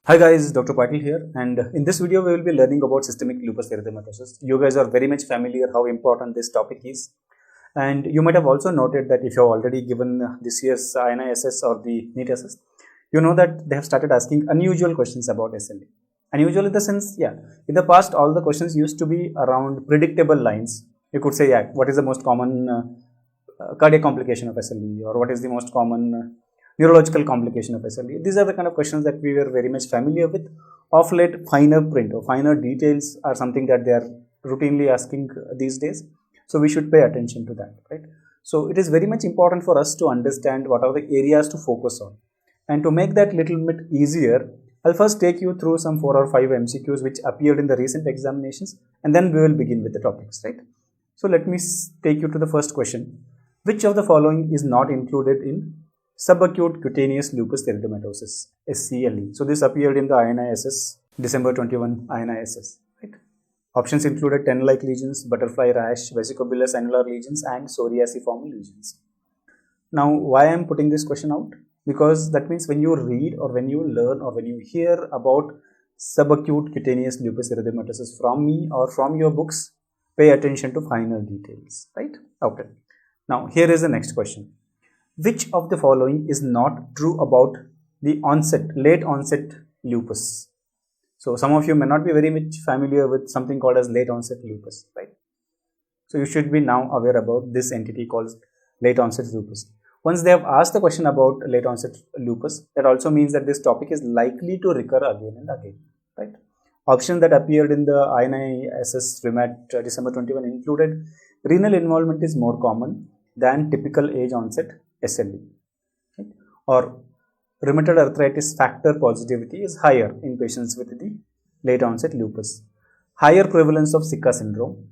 Hi guys, Dr. Patil here, and in this video we will be learning about systemic lupus erythematosus. You guys are very much familiar how important this topic is, and you might have also noted that if you have already given this year's INISS or the NEET SS, you know that they have started asking unusual questions about SLE. Unusual in the sense, yeah, in the past all the questions used to be around predictable lines. You could say, yeah, what is the most common cardiac complication of SLE, or what is the most common neurological complication of SLE. These are the kind of questions that we were very much familiar with. Of late, finer print or finer details are something that they are routinely asking these days. So we should pay attention to that, right? So it is very much important for us to understand what are the areas to focus on. And to make that little bit easier, I'll first take you through some 4 or 5 MCQs which appeared in the recent examinations, and then we will begin with the topics, right? So let me take you to the first question. Which of the following is not included in subacute cutaneous lupus erythematosus, SCLE? So this appeared in the INISS, December 21 INISS, right? Options included ten-like lesions, butterfly rash, vesicobilous annular lesions, and psoriasiform lesions. Now, why I am putting this question out? Because that means when you read or when you learn or when you hear about subacute cutaneous lupus erythematosus from me or from your books, pay attention to final details, right? Okay. Now, here is the next question. Which of the following is not true about the late onset lupus? So some of you may not be very much familiar with something called as late onset lupus, right? So you should be now aware about this entity called late onset lupus. Once they have asked the question about late onset lupus, that also means that this topic is likely to recur again and again, right? Options that appeared in the INISS REMAT December 21 included renal involvement is more common than typical age onset SLE, right? Or rheumatoid arthritis factor positivity is higher in patients with the late onset lupus. Higher prevalence of Zika syndrome.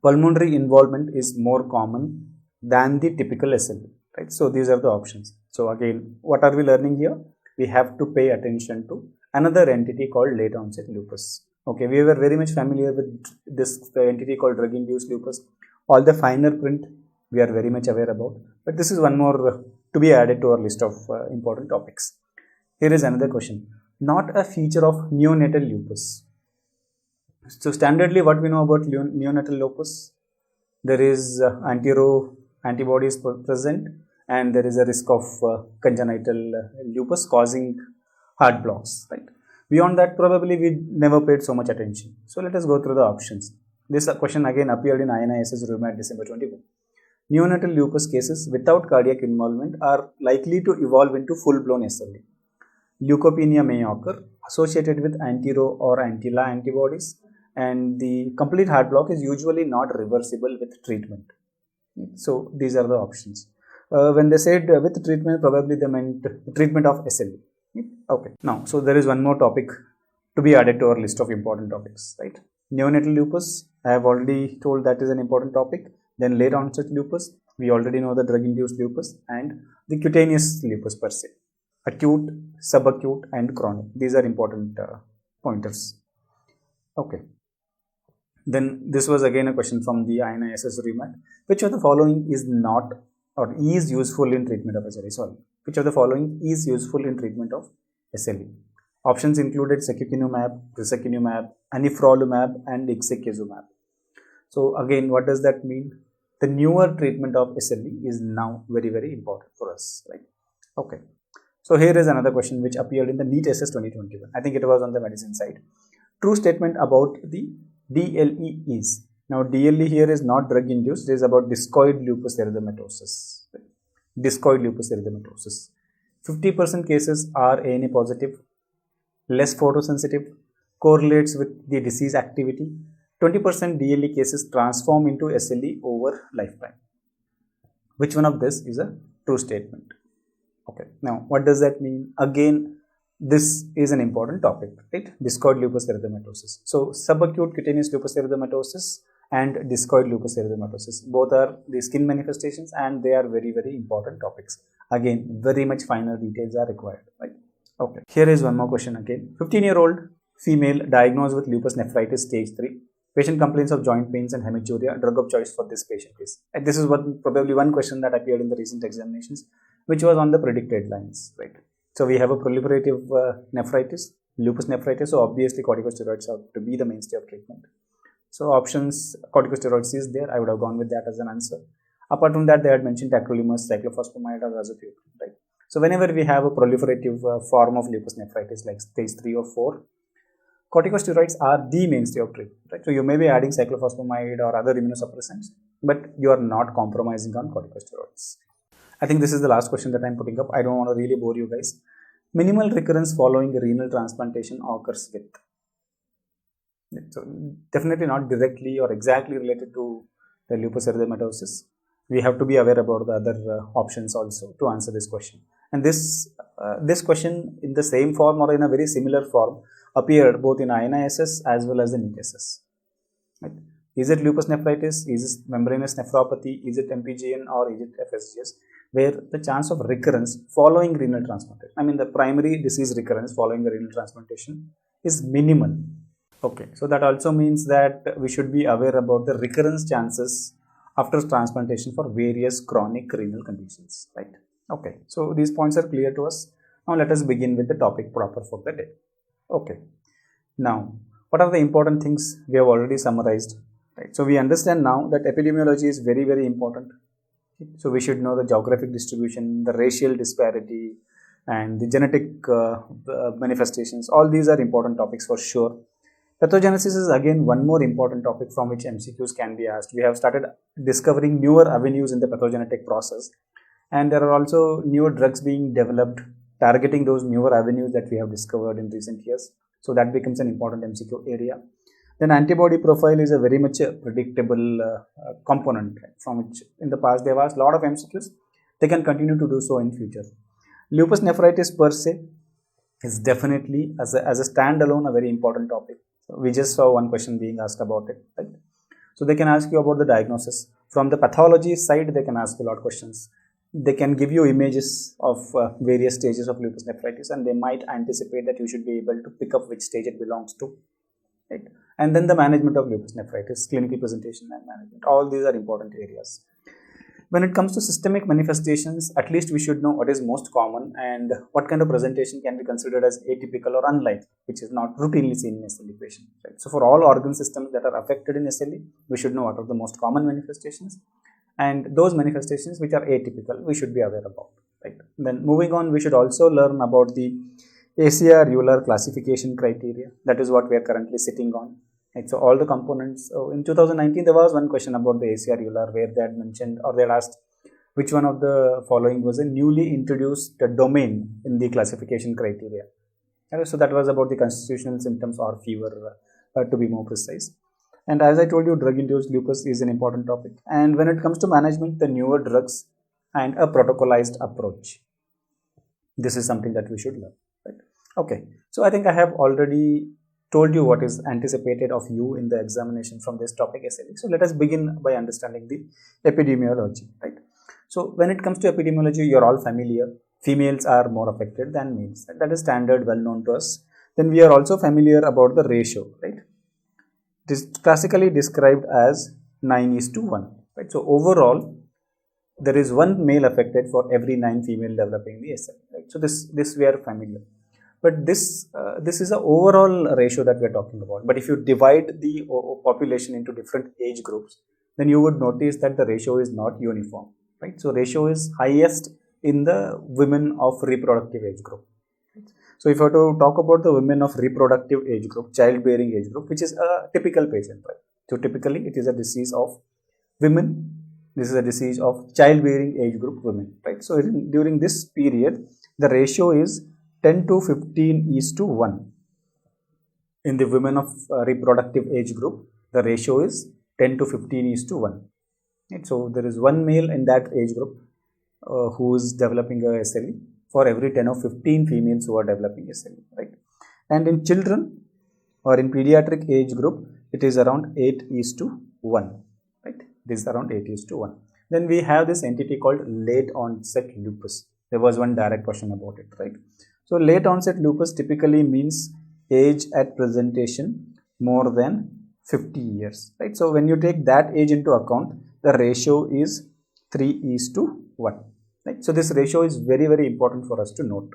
Pulmonary involvement is more common than the typical SLE, right? So these are the options. So again, what are we learning here? We have to pay attention to another entity called late onset lupus. Okay, we were very much familiar with this entity called drug-induced lupus. All the finer print we are very much aware about, but this is one more to be added to our list of important topics. Here is another question. Not a feature of neonatal lupus. So standardly what we know about neonatal lupus, there is anti-Ro antibodies present, and there is a risk of congenital lupus causing heart blocks, right? Beyond that, probably we never paid so much attention. So let us go through the options. This question again appeared in INISS REMAT December 21. Neonatal lupus cases without cardiac involvement are likely to evolve into full-blown SLE. Leukopenia may occur associated with anti-Ro or anti-La antibodies, and the complete heart block is usually not reversible with treatment. So these are the options. When they said with treatment, probably they meant treatment of SLE. Okay. Now, so there is one more topic to be added to our list of important topics, right? Neonatal lupus, I have already told that is an important topic. Then late onset lupus, we already know the drug-induced lupus, and the cutaneous lupus per se. Acute, subacute, and chronic. These are important pointers. Okay. Then this was again a question from the INISS REMAT. Which of the following is not or is useful in treatment of SLE? Sorry. Which of the following is useful in treatment of SLE? Options included secukinumab, risakinumab, anifrolumab, and ixekizumab. So again, what does that mean? The newer treatment of SLE is now very, very important for us, right? Okay. So here is another question which appeared in the NEET SS 2021. I think it was on the medicine side. True statement about the DLE is. Now DLE here is not drug induced, it is about discoid lupus erythematosus. Right? Discoid lupus erythematosus. 50% cases are ANA positive, less photosensitive, correlates with the disease activity. 20% DLE cases transform into SLE over lifetime. Which one of this is a true statement? Okay. Now, what does that mean? Again, this is an important topic, right? Discoid lupus erythematosus. So, subacute cutaneous lupus erythematosus and discoid lupus erythematosus. Both are the skin manifestations, and they are very, very important topics. Again, very much finer details are required, right? Okay. Here is one more question again. 15-year-old female diagnosed with lupus nephritis stage 3. Patient complains of joint pains and hematuria. Drug of choice for this patient is. And this is probably one question that appeared in the recent examinations, which was on the predicted lines, right? So we have a proliferative nephritis, lupus nephritis. So obviously corticosteroids have to be the mainstay of treatment. So options, corticosteroids is there. I would have gone with that as an answer. Apart from that, they had mentioned tacrolimus, cyclophosphamide, or azathioprine, right? So whenever we have a proliferative form of lupus nephritis like stage 3 or 4, corticosteroids are the mainstay of treatment, right? So you may be adding cyclophosphamide or other immunosuppressants, but you are not compromising on corticosteroids. I think this is the last question that I'm putting up. I don't want to really bore you guys. Minimal recurrence following renal transplantation occurs with. So definitely not directly or exactly related to the lupus erythematosus. We have to be aware about the other options also to answer this question. And this question in the same form or in a very similar form appeared both in INISS as well as in ESS. Right? Is it lupus nephritis? Is it membranous nephropathy? Is it MPGN or is it FSGS? Where the chance of recurrence following renal transplantation, I mean the primary disease recurrence following the renal transplantation is minimal. Okay, so that also means that we should be aware about the recurrence chances after transplantation for various chronic renal conditions, right? Okay, so these points are clear to us. Now let us begin with the topic proper for the day. Okay, now what are the important things we have already summarized, right? So we understand now that epidemiology is very, very important. So we should know the geographic distribution, the racial disparity, and the genetic manifestations. All these are important topics for sure. Pathogenesis is again one more important topic from which MCQs can be asked. We have started discovering newer avenues in the pathogenetic process, and there are also newer drugs being developed targeting those newer avenues that we have discovered in recent years. So that becomes an important MCQ area. Then antibody profile is a very much predictable component, right, from which in the past they have asked a lot of MCQs. They can continue to do so in future. Lupus nephritis per se is definitely as a standalone a very important topic. So we just saw one question being asked about it, right? So they can ask you about the diagnosis. From the pathology side, they can ask a lot of questions. They can give you images of various stages of lupus nephritis, and they might anticipate that you should be able to pick up which stage it belongs to, right? And then the management of lupus nephritis, clinical presentation and management. All these are important areas. When it comes to systemic manifestations, at least we should know what is most common and what kind of presentation can be considered as atypical or unlikely, which is not routinely seen in SLE patients. Right? So for all organ systems that are affected in SLE, we should know what are the most common manifestations, and those manifestations which are atypical, we should be aware about. Right? Then moving on, we should also learn about the ACR-Euler classification criteria. That is what we are currently sitting on. Right, so all the components. So in 2019, there was one question about the ACR-Euler where they had mentioned or they had asked which one of the following was a newly introduced domain in the classification criteria. So that was about the constitutional symptoms or fever, to be more precise. And as I told you, drug-induced lupus is an important topic. And when it comes to management, the newer drugs and a protocolized approach. This is something that we should learn. Right? Okay, so I think I have already told you what is anticipated of you in the examination from this topic SLE. So let us begin by understanding the epidemiology, right? So when it comes to epidemiology, you're all familiar. Females are more affected than males. That is standard, well known to us. Then we are also familiar about the ratio, right? It is classically described as 9:1, right? So overall, there is one male affected for every 9 female developing the SLE, right? So this we are familiar. But this is an overall ratio that we are talking about. But if you divide the population into different age groups, then you would notice that the ratio is not uniform, right? So ratio is highest in the women of reproductive age group. So if I were to talk about the women of reproductive age group, childbearing age group, which is a typical patient, right? So typically it is a disease of women. This is a disease of childbearing age group women, right? So during this period, the ratio is 10:15:1. In the women of reproductive age group, the ratio is 10:15:1. Right? So there is one male in that age group who is developing a SLE for every 10 or 15 females who are developing SLE. Right? And in children or in pediatric age group, it is around 8:1. Right? This is around 8:1. Then we have this entity called late onset lupus. There was one direct question about it, right? So late onset lupus typically means age at presentation more than 50 years, right? So when you take that age into account, the ratio is 3:1, right? So this ratio is very, very important for us to note.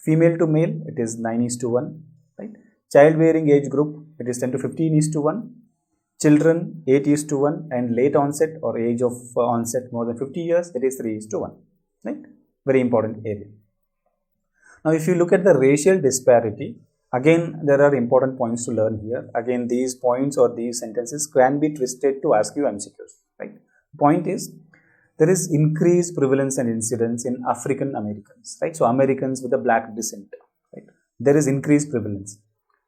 Female to male, it is 9:1, right? Childbearing age group, it is 10 to 15:1. Children, 8:1, and late onset or age of onset more than 50 years, it is 3:1, right? Very important area. Now, if you look at the racial disparity, again, there are important points to learn here. Again, these points or these sentences can be twisted to ask you MCQs, right? Point is, there is increased prevalence and incidence in African Americans, right? So, Americans with a black descent, right? There is increased prevalence,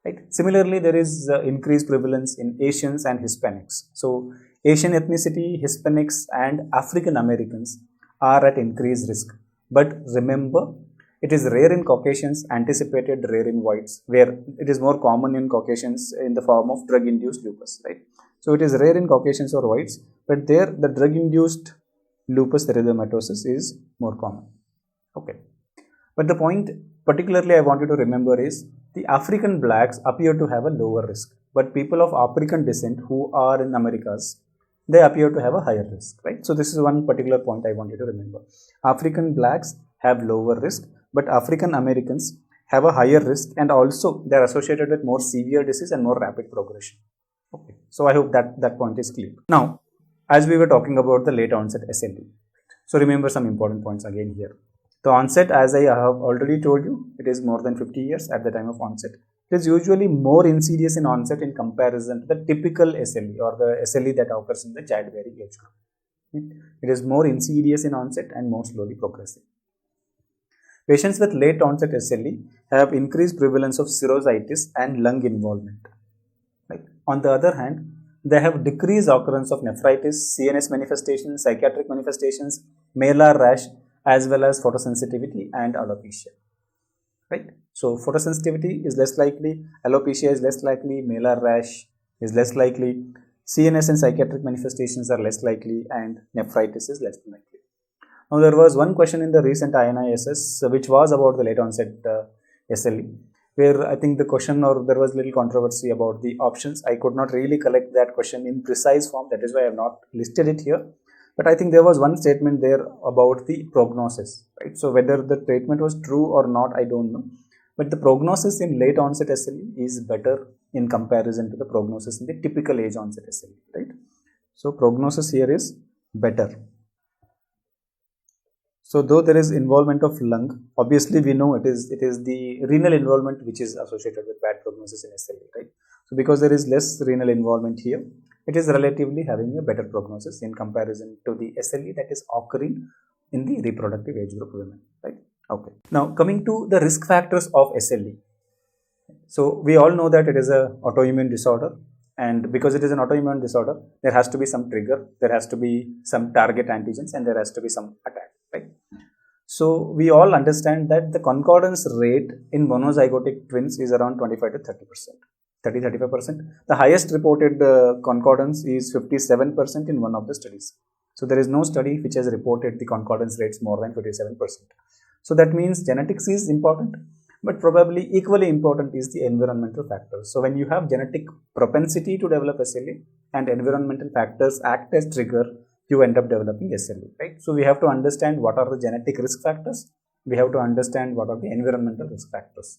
right? Similarly, there is increased prevalence in Asians and Hispanics. So, Asian ethnicity, Hispanics, and African Americans are at increased risk. But remember, it is rare in Caucasians, anticipated rare in whites, where it is more common in Caucasians in the form of drug-induced lupus, right? So, it is rare in Caucasians or whites, but there the drug-induced lupus erythematosus is more common. Okay. But the point particularly I want you to remember is the African blacks appear to have a lower risk, but people of African descent who are in Americas, they appear to have a higher risk, right? So, this is one particular point I want you to remember. African blacks have lower risk, but African Americans have a higher risk, and also they are associated with more severe disease and more rapid progression. Okay. So, I hope that point is clear. Now, as we were talking about the late onset SLE, so remember some important points again here. The onset, as I have already told you, it is more than 50 years at the time of onset. It is usually more insidious in onset in comparison to the typical SLE or the SLE that occurs in the childbearing age group. It is more insidious in onset and more slowly progressive. Patients with late onset SLE have increased prevalence of cirrhosis and lung involvement. Right? On the other hand, they have decreased occurrence of nephritis, CNS manifestations, psychiatric manifestations, malar rash, as well as photosensitivity and alopecia. Right? So, photosensitivity is less likely, alopecia is less likely, malar rash is less likely, CNS and psychiatric manifestations are less likely, and nephritis is less likely. Now, there was one question in the recent INISS which was about the late onset SLE, where I think the question or there was little controversy about the options. I could not really collect that question in precise form, that is why I have not listed it here. But I think there was one statement there about the prognosis, right? So, whether the treatment was true or not, I don't know. But the prognosis in late onset SLE is better in comparison to the prognosis in the typical age onset SLE, right? So, prognosis here is better. So, though there is involvement of lung, obviously we know it is the renal involvement which is associated with bad prognosis in SLE, right? So, because there is less renal involvement here, it is relatively having a better prognosis in comparison to the SLE that is occurring in the reproductive age group women, right? Okay. Now, coming to the risk factors of SLE. So, we all know that it is an autoimmune disorder, and because it is an autoimmune disorder, there has to be some trigger, there has to be some target antigens, and there has to be some attack, right? So, we all understand that the concordance rate in monozygotic twins is around 25 to 30%. 30-35%. The highest reported concordance is 57% in one of the studies. So, there is no study which has reported the concordance rates more than 57%. So, that means genetics is important, but probably equally important is the environmental factors. So, when you have genetic propensity to develop SLE and environmental factors act as trigger, you end up developing SLE, right? So, we have to understand what are the genetic risk factors. We have to understand what are the environmental risk factors.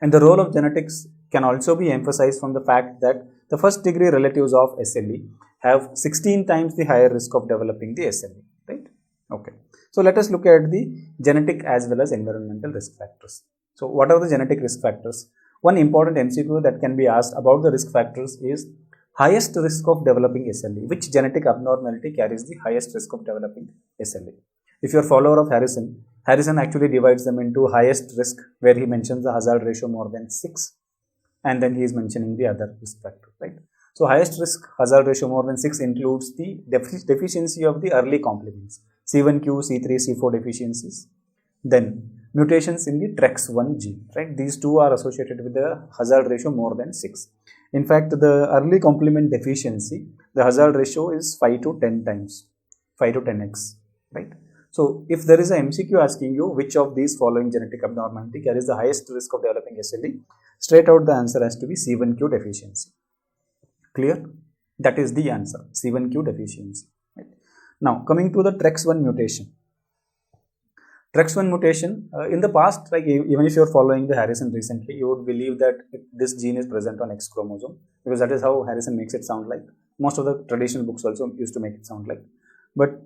And the role of genetics can also be emphasized from the fact that the first degree relatives of SLE have 16 times the higher risk of developing the SLE, right? Okay. So, let us look at the genetic as well as environmental risk factors. So, what are the genetic risk factors? One important MCQ that can be asked about the risk factors is highest risk of developing SLE. Which genetic abnormality carries the highest risk of developing SLE? If you are a follower of Harrison actually divides them into highest risk, where he mentions the hazard ratio more than 6, and then he is mentioning the other risk factor, right? So, highest risk hazard ratio more than 6 includes the deficiency of the early complements, C1q, C3, C4 deficiencies, then mutations in the TREX1 gene, right? These two are associated with the hazard ratio more than 6. In fact, the early complement deficiency, the hazard ratio is 5 to 10 times, 5 to 10x, right? So, if there is a MCQ asking you which of these following genetic abnormality carries the highest risk of developing SLE, straight out the answer has to be C1q deficiency. Clear? That is the answer, C1q deficiency. Right? Now, coming to the TREX1 mutation. TREX1 mutation, in the past, like even if you're following the Harrison recently, you would believe that this gene is present on X chromosome, because that is how Harrison makes it sound like. Most of the traditional books also used to make it sound like. But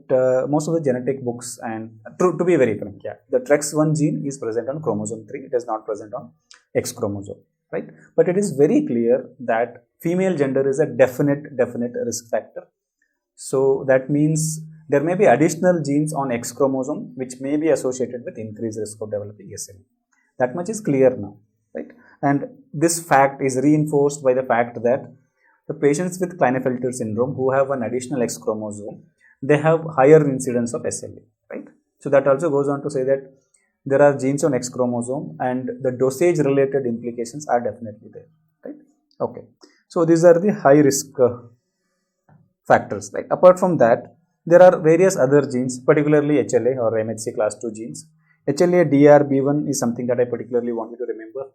most of the genetic books, and to be very frank, yeah, the TREX1 gene is present on chromosome 3, it is not present on X chromosome, right? But it is very clear that female gender is a definite risk factor. So that means there may be additional genes on X chromosome which may be associated with increased risk of developing SLE. That much is clear now, right? And this fact is reinforced by the fact that the patients with Klinefelter syndrome who have an additional X chromosome, they have higher incidence of SLE, right? So that also goes on to say that there are genes on X chromosome and the dosage related implications are definitely there, right? Okay. So these are the high risk factors, right? Apart from that, there are various other genes, particularly HLA or MHC class 2 genes. HLA DRB1 is something that I particularly want you to remember.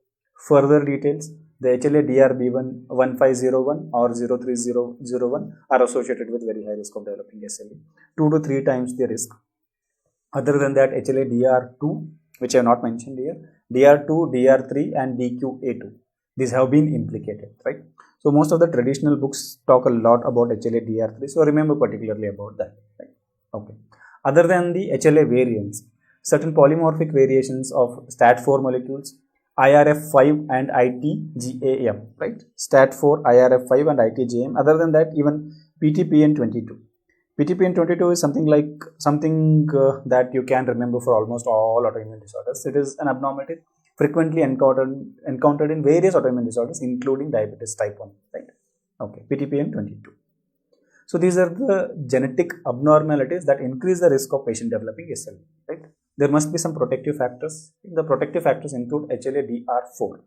Further details, the HLA DRB1 15001 or 03001 are associated with very high risk of developing SLE, 2 to 3 times the risk. Other than that, HLA DR2, which I have not mentioned here, DR2, DR3 and DQA2, these have been implicated, right? So most of the traditional books talk a lot about HLA DR3, so remember particularly about that, right? Okay. Other than the HLA variants, certain polymorphic variations of STAT4 molecules, IRF5 and ITGAM, right? STAT4, IRF5 and ITGAM. Other than that, even PTPN22. PTPN22 is something that you can remember for almost all autoimmune disorders. It is an abnormality frequently encountered in various autoimmune disorders, including diabetes type 1, right? Okay, PTPN22. So these are the genetic abnormalities that increase the risk of patient developing SLE, right? There must be some protective factors. The protective factors include HLA DR4,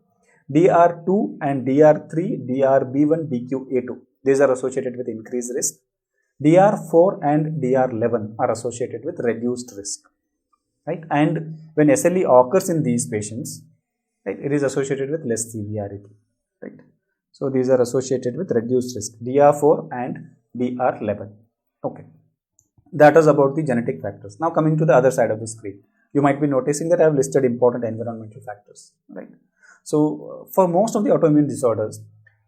DR2 and DR3, DRB1, DQA2. These are associated with increased risk. DR4 and DR11 are associated with reduced risk, right? And when SLE occurs in these patients, right, it is associated with less severity, right? So these are associated with reduced risk, DR4 and DR11. Okay, that is about the genetic factors. Now coming to the other side of the screen, you might be noticing that I have listed important environmental factors, right? So for most of the autoimmune disorders,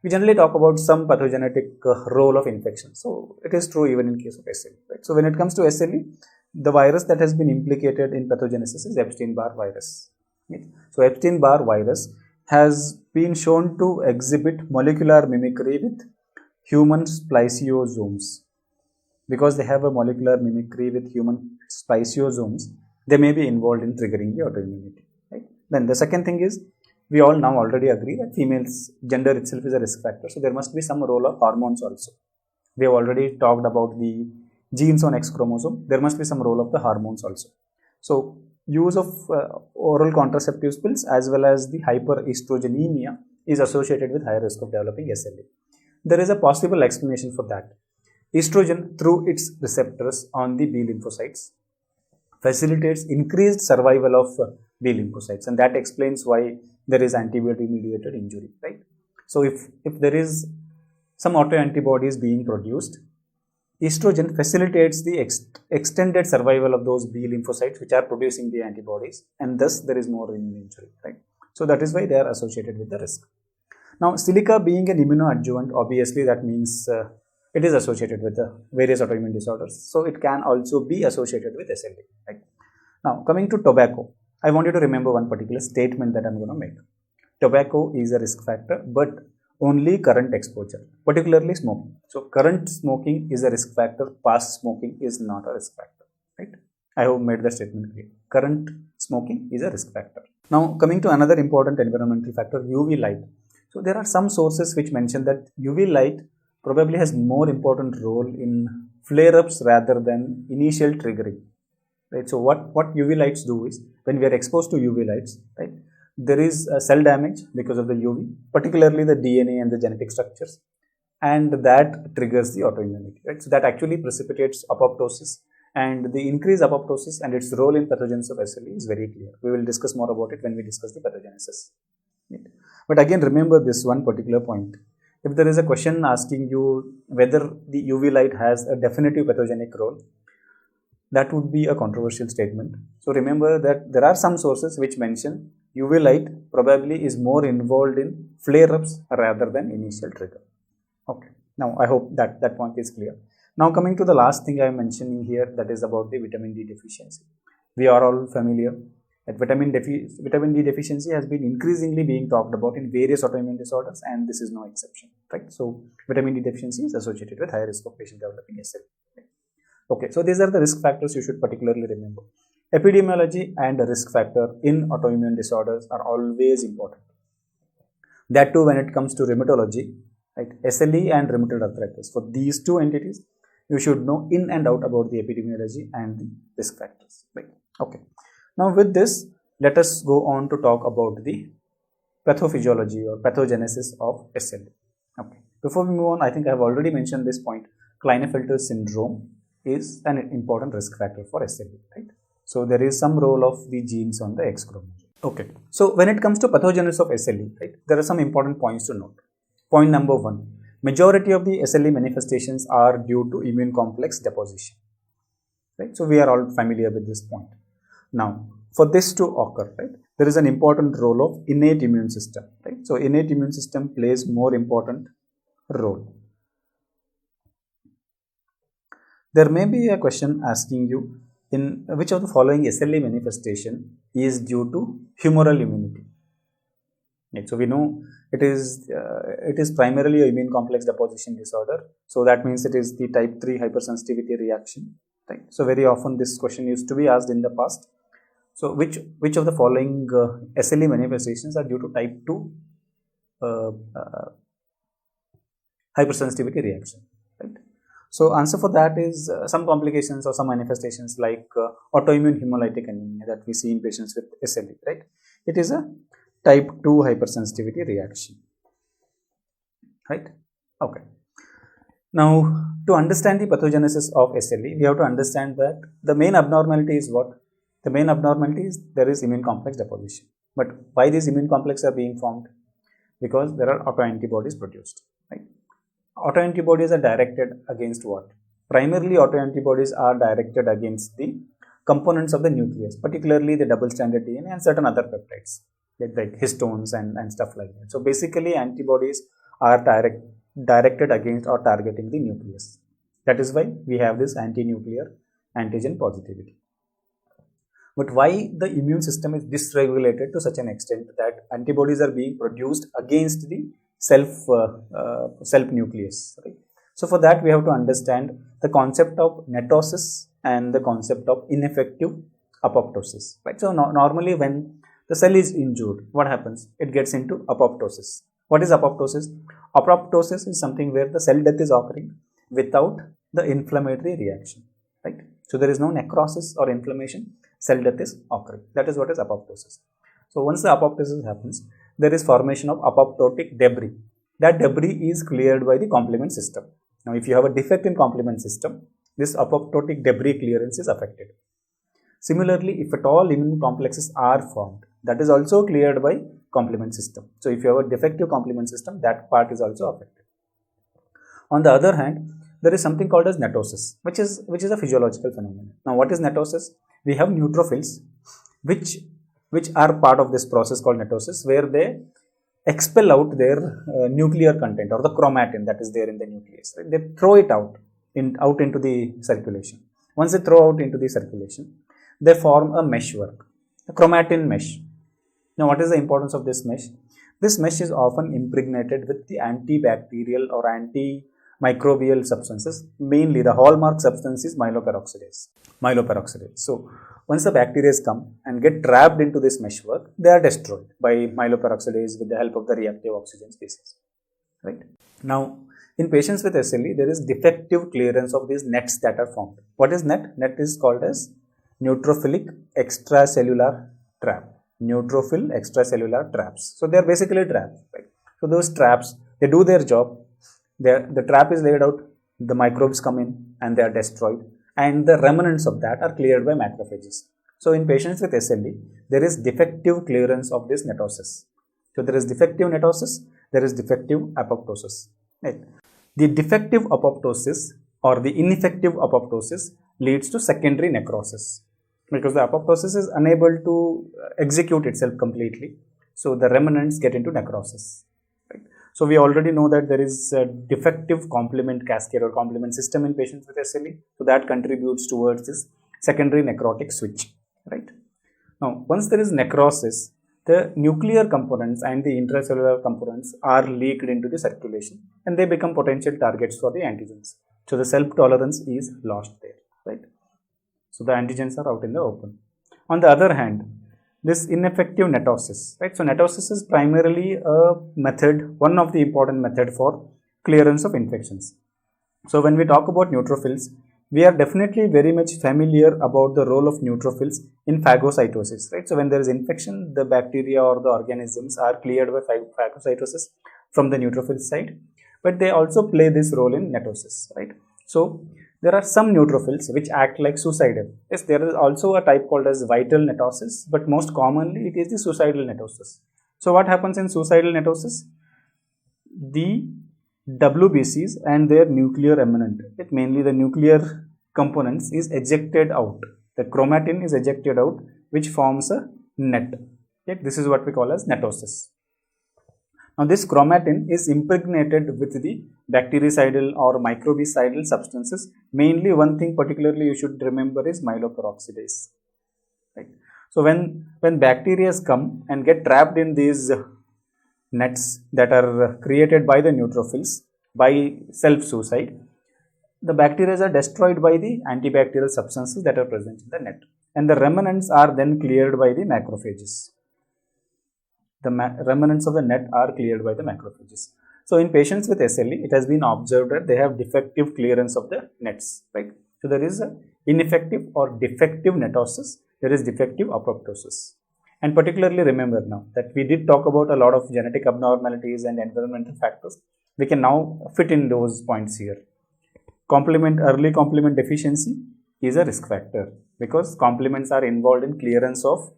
we generally talk about some pathogenetic role of infection. So it is true even in case of SLE, right? So when it comes to SLE, the virus that has been implicated in pathogenesis is Epstein-Barr virus. Right? So Epstein-Barr virus has been shown to exhibit molecular mimicry with human spliceosomes. Because they have a molecular mimicry with human spliceosomes, they may be involved in triggering the autoimmunity. Right? Then the second thing is, we all now already agree that females' gender itself is a risk factor. So there must be some role of hormones also. We have already talked about the genes on X chromosome. There must be some role of the hormones also. So use of oral contraceptive pills as well as the hyperestrogenemia is associated with higher risk of developing SLE. There is a possible explanation for that. Estrogen, through its receptors on the B lymphocytes, facilitates increased survival of B lymphocytes, and that explains why there is antibiotic mediated injury, right? So if there is some autoantibodies being produced, estrogen facilitates the extended survival of those B lymphocytes which are producing the antibodies, and thus there is more immune injury, right? So that is why they are associated with the risk. Now silica being an immunoadjuvant, obviously that means it is associated with various autoimmune disorders. So it can also be associated with SLE, right? Now coming to tobacco, I want you to remember one particular statement that I'm going to make. Tobacco is a risk factor, but only current exposure, particularly smoking. So current smoking is a risk factor, past smoking is not a risk factor, right? I have made the statement clear. Current smoking is a risk factor. Now coming to another important environmental factor, UV light. So there are some sources which mention that UV light probably has more important role in flare-ups rather than initial triggering. Right? So what UV lights do is, when we are exposed to UV lights, right, there is cell damage because of the UV, particularly the DNA and the genetic structures, and that triggers the autoimmunity. Right? So that actually precipitates apoptosis, and the increased apoptosis and its role in pathogens of SLE is very clear. We will discuss more about it when we discuss the pathogenesis. Right? But again, remember this one particular point. If there is a question asking you whether the UV light has a definitive pathogenic role, that would be a controversial statement. So remember that there are some sources which mention UV light probably is more involved in flare-ups rather than initial trigger. Okay, now I hope that that point is clear. Now coming to the last thing I am mentioning here, that is about the vitamin D deficiency. We are all familiar that vitamin D deficiency has been increasingly being talked about in various autoimmune disorders, and this is no exception, right? So vitamin D deficiency is associated with higher risk of patient developing SLE. Right? Okay, so these are the risk factors you should particularly remember. Epidemiology and risk factor in autoimmune disorders are always important. That too when it comes to rheumatology, right? SLE and rheumatoid arthritis. For these two entities, you should know in and out about the epidemiology and the risk factors. Right? Okay. Now with this, let us go on to talk about the pathophysiology or pathogenesis of SLE. Okay. Before we move on, I think I have already mentioned this point. Klinefelter syndrome is an important risk factor for SLE, right? So there is some role of the genes on the X chromosome. Okay. So when it comes to pathogenesis of SLE, right, there are some important points to note. Point number 1. Majority of the SLE manifestations are due to immune complex deposition. Right? So we are all familiar with this point. Now, for this to occur, right, there is an important role of innate immune system. Right? So innate immune system plays more important role. There may be a question asking you, in which of the following SLE manifestation is due to humoral immunity? Right? So we know it is primarily a immune complex deposition disorder. So that means it is the type 3 hypersensitivity reaction. Right? So very often this question used to be asked in the past. So which of the following SLE manifestations are due to type 2 hypersensitivity reaction? Right? So answer for that is some complications or some manifestations like autoimmune hemolytic anemia that we see in patients with SLE. Right? It is a type 2 hypersensitivity reaction. Right? Okay. Now, to understand the pathogenesis of SLE, we have to understand that the main abnormality is what? The main abnormality is there is immune complex deposition. But why these immune complexes are being formed? Because there are autoantibodies produced. Right? Autoantibodies are directed against what? Primarily, autoantibodies are directed against the components of the nucleus, particularly the double-stranded DNA and certain other peptides, like histones and stuff like that. So basically, antibodies are directed against or targeting the nucleus. That is why we have this anti-nuclear antigen positivity. But why the immune system is dysregulated to such an extent that antibodies are being produced against the self nucleus? Right? So for that we have to understand the concept of netosis and the concept of ineffective apoptosis. Right? So normally when the cell is injured, what happens? It gets into apoptosis. What is apoptosis? Apoptosis is something where the cell death is occurring without the inflammatory reaction. Right? So there is no necrosis or inflammation, cell death is occurring. That is what is apoptosis. So once the apoptosis happens, there is formation of apoptotic debris. That debris is cleared by the complement system. Now if you have a defect in complement system, this apoptotic debris clearance is affected. Similarly, if at all immune complexes are formed, that is also cleared by complement system. So if you have a defective complement system, that part is also affected. On the other hand, there is something called as netosis, which is a physiological phenomenon. Now what is netosis? We have neutrophils which are part of this process called netosis, where they expel out their nuclear content or the chromatin that is there in the nucleus. Right? They throw it out into the circulation. Once they throw out into the circulation, they form a meshwork, a chromatin mesh. Now what is the importance of this mesh? This mesh is often impregnated with the antibacterial or antimicrobial substances. Mainly the hallmark substance is myeloperoxidase. So once the bacteria come and get trapped into this meshwork, they are destroyed by myeloperoxidase with the help of the reactive oxygen species. Right? Now in patients with SLE, there is defective clearance of these nets that are formed. What is net? Net is called as neutrophilic extracellular trap. Neutrophil extracellular traps. So they are basically traps. Right? So those traps, they do their job. The trap is laid out, the microbes come in and they are destroyed, and the remnants of that are cleared by macrophages. So in patients with SLE, there is defective clearance of this netosis. So there is defective netosis, there is defective apoptosis. Right? The defective apoptosis or the ineffective apoptosis leads to secondary necrosis because the apoptosis is unable to execute itself completely. So the remnants get into necrosis. Right? So we already know that there is a defective complement cascade or complement system in patients with SLE. So that contributes towards this secondary necrotic switch. Right? Now, once there is necrosis, the nuclear components and the intracellular components are leaked into the circulation and they become potential targets for the antigens. So the self-tolerance is lost there. Right? So the antigens are out in the open. On the other hand, this ineffective netosis, right? So netosis is primarily a method, one of the important method for clearance of infections. So when we talk about neutrophils, we are definitely very much familiar about the role of neutrophils in phagocytosis, right? So when there is infection, the bacteria or the organisms are cleared by phagocytosis from the neutrophil side, but they also play this role in netosis, right? So there are some neutrophils which act like suicidal. Yes, there is also a type called as vital netosis, but most commonly it is the suicidal netosis. So what happens in suicidal netosis? The WBCs and their nuclear remnant, mainly the nuclear components, is ejected out. The chromatin is ejected out, which forms a net. Okay? This is what we call as netosis. Now this chromatin is impregnated with the bactericidal or microbicidal substances. Mainly one thing particularly you should remember is myeloperoxidase. Right? So when bacteria come and get trapped in these nets that are created by the neutrophils by self-suicide, the bacteria are destroyed by the antibacterial substances that are present in the net, and the remnants are then cleared by the macrophages. The remnants of the net are cleared by the macrophages. So in patients with SLE, it has been observed that they have defective clearance of the nets, right? So there is a ineffective or defective netosis, there is defective apoptosis. And particularly remember now that we did talk about a lot of genetic abnormalities and environmental factors. We can now fit in those points here. Early complement deficiency is a risk factor because complements are involved in clearance of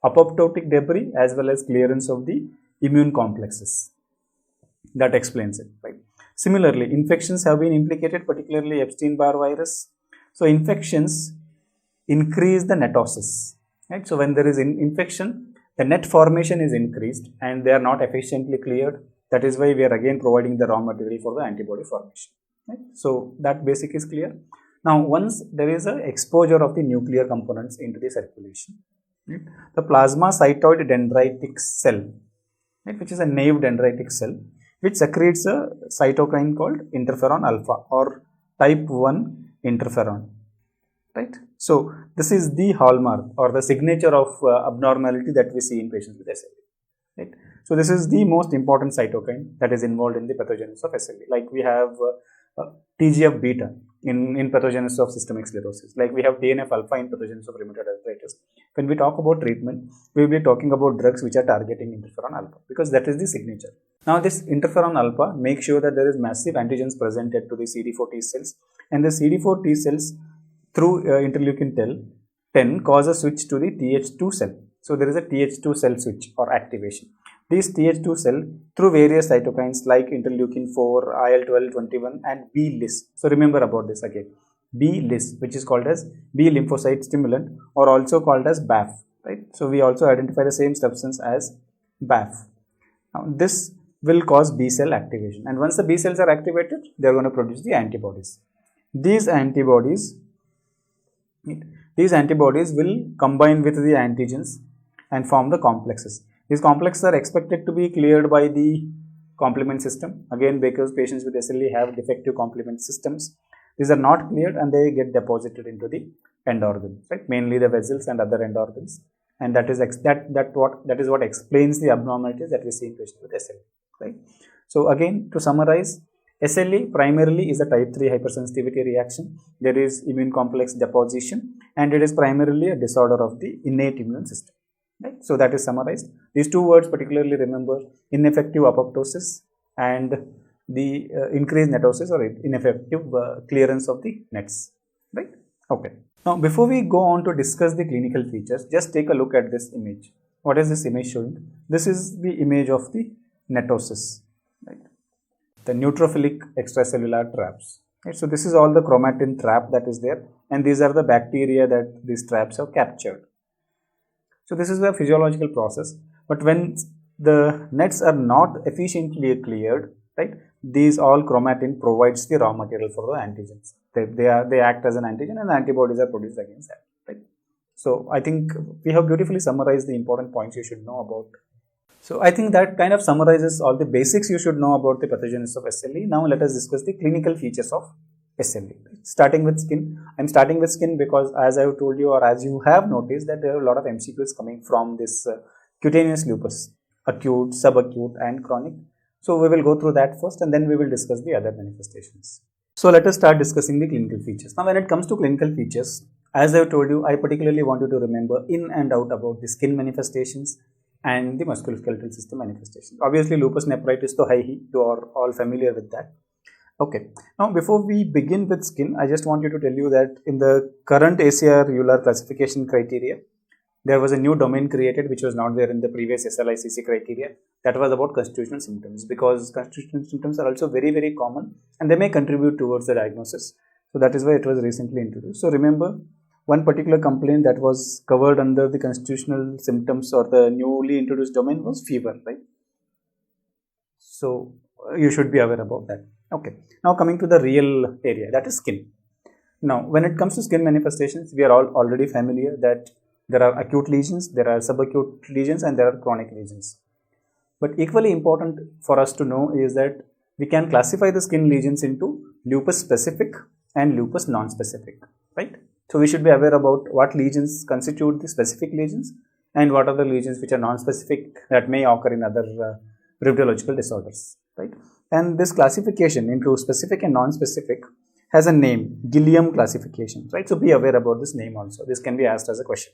apoptotic debris as well as clearance of the immune complexes. That explains it, right? Similarly, infections have been implicated, particularly Epstein-Barr virus. So infections increase the netosis, right? So when there is infection, the net formation is increased and they are not efficiently cleared. That is why we are again providing the raw material for the antibody formation, right? So that basic is clear. Now, once there is an exposure of the nuclear components into the circulation, right, the plasmacytoid dendritic cell, right, which is a naive dendritic cell, which secretes a cytokine called interferon alpha or type 1 interferon, right? So this is the hallmark or the signature of abnormality that we see in patients with SLE, right? So this is the most important cytokine that is involved in the pathogenesis of SLE. Like we have TGF beta in pathogenesis of systemic sclerosis, like we have TNF alpha in pathogenesis of rheumatoid arthritis. When we talk about treatment, we will be talking about drugs which are targeting interferon alpha because that is the signature. Now this interferon alpha makes sure that there is massive antigens presented to the CD4 T cells, and the CD4 T cells through interleukin 10 cause a switch to the Th2 cell. So there is a Th2 cell switch or activation. These Th2 cell through various cytokines like interleukin 4, IL-12, 21 and B-Lys. So remember about this again. B-Lys, which is called as B lymphocyte stimulant or also called as BAF, right? So we also identify the same substance as BAF. Now this will cause B cell activation, and once the B cells are activated, they are going to produce the antibodies. These antibodies will combine with the antigens and form the complexes. These complexes are expected to be cleared by the complement system, again because patients with SLE have defective complement systems. These are not cleared and they get deposited into the end organs, right? Mainly the vessels and other end organs, and that is what explains the abnormalities that we see in patients with SLE, right? So again, to summarize, SLE primarily is a type 3 hypersensitivity reaction. There is immune complex deposition and it is primarily a disorder of the innate immune system, right? So that is summarized. These two words particularly remember: ineffective apoptosis and the increased netosis or ineffective clearance of the nets, right? Okay. Now before we go on to discuss the clinical features, just take a look at this image. What is this image showing? This is the image of the netosis, right? The neutrophilic extracellular traps, Right? So this is all the chromatin trap that is there, and these are the bacteria that these traps have captured. So this is a physiological process, but when the nets are not efficiently cleared, right, these all chromatin provides the raw material for the antigens. They act as an antigen and antibodies are produced against that, right? So I think we have beautifully summarized the important points you should know about. So I think that kind of summarizes all the basics you should know about the pathogenesis of SLE. Now let us discuss the clinical features of SLE. Starting with skin. I'm starting with skin because as I have told you, or as you have noticed, that there are a lot of MCQs coming from this cutaneous lupus, acute, subacute and chronic. So we will go through that first and then we will discuss the other manifestations. So let us start discussing the clinical features. Now when it comes to clinical features, as I have told you, I particularly want you to remember in and out about the skin manifestations and the musculoskeletal system manifestations. Obviously lupus nephritis to high heat, you are all familiar with that. Okay, now before we begin with skin, I just want you to tell you that in the current ACR EULAR classification criteria, there was a new domain created which was not there in the previous SLICC criteria. That was about constitutional symptoms, because constitutional symptoms are also very, very common and they may contribute towards the diagnosis. So that is why it was recently introduced. So remember, one particular complaint that was covered under the constitutional symptoms or the newly introduced domain was fever, right? So you should be aware about that. Okay, now coming to the real area, that is skin. Now when it comes to skin manifestations, we are all already familiar that there are acute lesions, there are subacute lesions and there are chronic lesions. But equally important for us to know is that we can classify the skin lesions into lupus specific and lupus non-specific, right? So we should be aware about what lesions constitute the specific lesions and what are the lesions which are non-specific that may occur in other rheumatological disorders, right? And this classification into specific and non-specific has a name, Gilliam classification, right? So be aware about this name also. This can be asked as a question.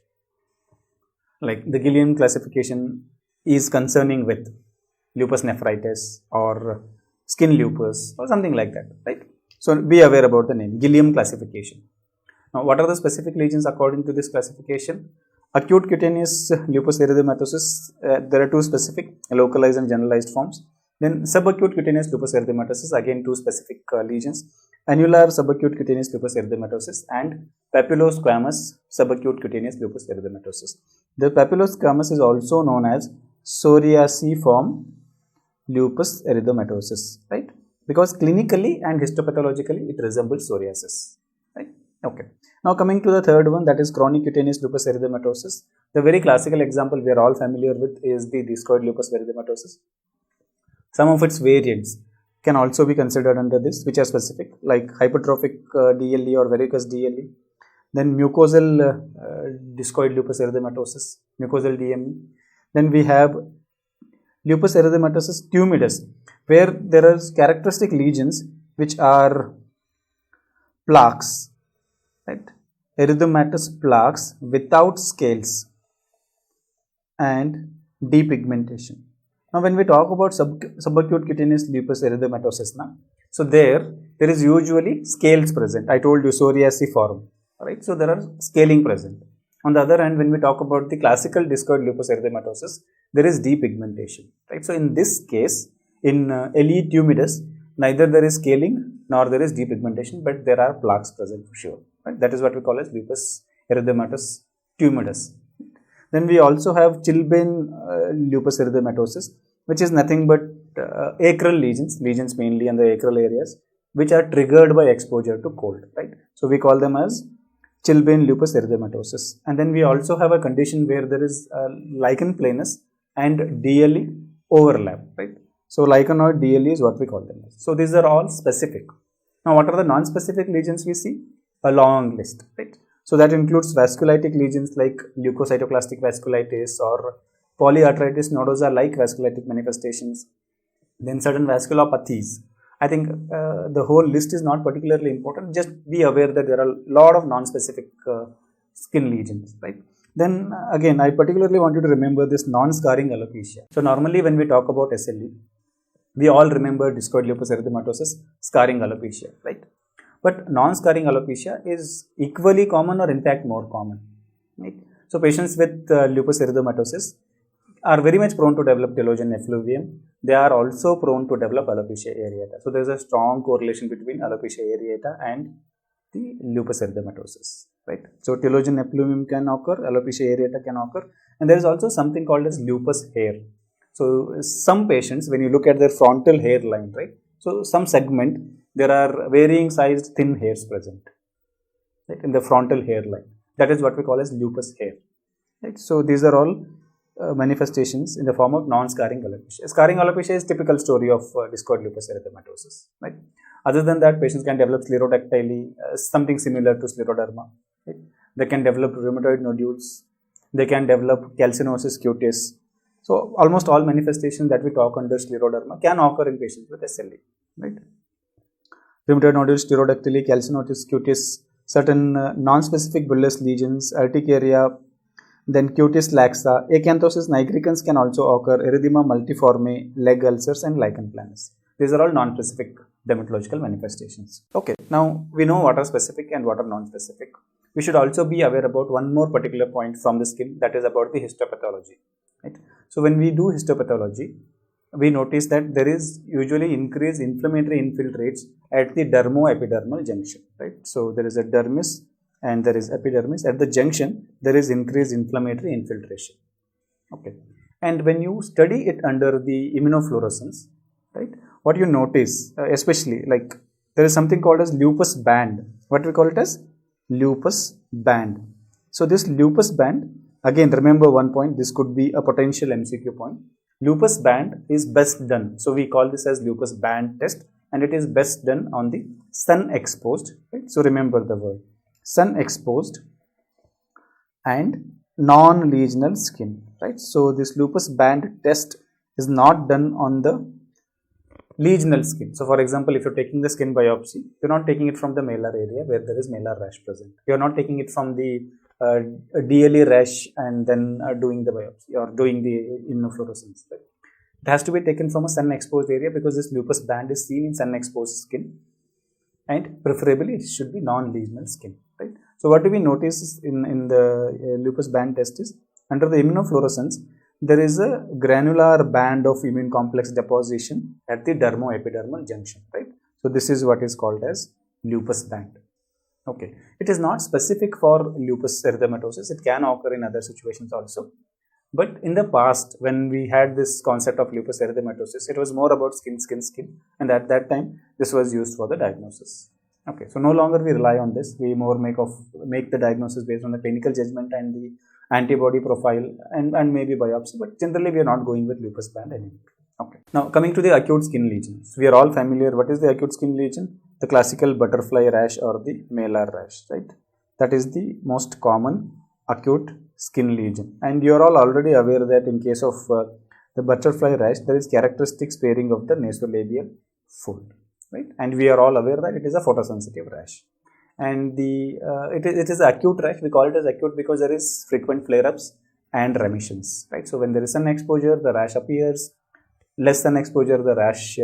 Like the Gilliam classification is concerning with lupus nephritis or skin lupus or something like that, right? So be aware about the name, Gilliam classification. Now, what are the specific lesions according to this classification? Acute cutaneous lupus erythematosus, there are two specific, localized and generalized forms. Then subacute cutaneous lupus erythematosus, again two specific lesions. Annular subacute cutaneous lupus erythematosus and papillosquamous subacute cutaneous lupus erythematosus. The papillosquamous is also known as psoriasiform lupus erythematosus, right? Because clinically and histopathologically it resembles psoriasis, right? Okay. Now coming to the third one, that is chronic cutaneous lupus erythematosus. The very classical example we are all familiar with is the discoid lupus erythematosus. Some of its variants can also be considered under this, which are specific, like hypertrophic DLE or varicose DLE. Then mucosal discoid lupus erythematosus, mucosal DME. Then we have lupus erythematosus tumidus, where there are characteristic lesions which are plaques, right? Erythematous plaques without scales and depigmentation. Now when we talk about subacute cutaneous lupus erythematosus, so there is usually scales present. I told you psoriasiform, right? So there are scaling present. On the other hand, when we talk about the classical discoid lupus erythematosus, there is depigmentation, right? So in this case, in LE tumidus, neither there is scaling nor there is depigmentation, but there are plaques present for sure, right? That is what we call as lupus erythematosus tumidus. Then we also have chilblain lupus erythematosus, which is nothing but acral lesions mainly in the acral areas, which are triggered by exposure to cold, right? So we call them as chilblain lupus erythematosus. And then we also have a condition where there is lichen planus and DLE overlap, right? So lichenoid DLE is what we call them as. So these are all specific. Now what are the non-specific lesions we see? A long list, right? So that includes vasculitic lesions like leukocytoclastic vasculitis or polyarteritis nodosa like vasculitic manifestations. Then certain vasculopathies. I think the whole list is not particularly important. Just be aware that there are a lot of non-specific skin lesions, right? Then again, I particularly want you to remember this non-scarring alopecia. So normally when we talk about SLE, we all remember discoid lupus erythematosus, scarring alopecia, right? But non-scarring alopecia is equally common or in fact more common, right? So patients with lupus erythematosus are very much prone to develop telogen effluvium. They are also prone to develop alopecia areata. So there is a strong correlation between alopecia areata and the lupus erythematosus, right? So telogen effluvium can occur, alopecia areata can occur, and there is also something called as lupus hair. So some patients, when you look at their frontal hairline, right? So some segment, there are varying sized thin hairs present, right, in the frontal hairline. That is what we call as lupus hair, right? So these are all manifestations in the form of non-scarring alopecia. Scarring alopecia is typical story of discoid lupus erythematosus, right? Other than that, patients can develop sclerodactyly, something similar to scleroderma, right? They can develop rheumatoid nodules. They can develop calcinosis cutis. So almost all manifestations that we talk under scleroderma can occur in patients with SLE, right? Rheumatoid nodules, sclerodactyly, calcinosis cutis, certain non-specific bullous lesions, urticaria, then cutis laxa, acanthosis nigricans can also occur, erythema multiforme, leg ulcers, and lichen planus. These are all non-specific dermatological manifestations. Okay, now we know what are specific and what are non-specific. We should also be aware about one more particular point from the skin, that is about the histopathology, right? So when we do histopathology, we notice that there is usually increased inflammatory infiltrates at the dermo-epidermal junction, right? So there is a dermis and there is epidermis. At the junction, there is increased inflammatory infiltration. Okay, and when you study it under the immunofluorescence, right, what you notice, especially like there is something called as lupus band. What we call it as lupus band. So this lupus band, again remember one point, this could be a potential MCQ point. Lupus band is best done. So we call this as lupus band test, and it is best done on the sun exposed, right? So remember the word sun exposed and non-lesional skin, right? So this lupus band test is not done on the lesional skin. So for example, if you're taking the skin biopsy, you're not taking it from the malar area where there is malar rash present. You're not taking it from the DLE rash and then doing the biopsy or doing the immunofluorescence, right? It has to be taken from a sun exposed area because this lupus band is seen in sun exposed skin, and preferably it should be non-lesional skin, right? So what do we notice in the lupus band test is, under the immunofluorescence, there is a granular band of immune complex deposition at the dermo-epidermal junction, right? So this is what is called as lupus band. Okay, it is not specific for lupus erythematosus. It can occur in other situations also. But in the past, when we had this concept of lupus erythematosus, it was more about skin, and at that time, this was used for the diagnosis. Okay, so no longer we rely on this. We more make the diagnosis based on the clinical judgment and the antibody profile and maybe biopsy. But generally, we are not going with lupus band anymore. Okay. Now coming to the acute skin lesions, we are all familiar. What is the acute skin lesion? The classical butterfly rash or the malar rash, right? That is the most common acute skin lesion, and you are all already aware that in case of the butterfly rash, there is characteristic sparing of the nasolabial fold, right? And we are all aware that it is a photosensitive rash, and it is acute rash. We call it as acute because there is frequent flare-ups and remissions, right? So when there is sun exposure, the rash appears. Less sun exposure, the rash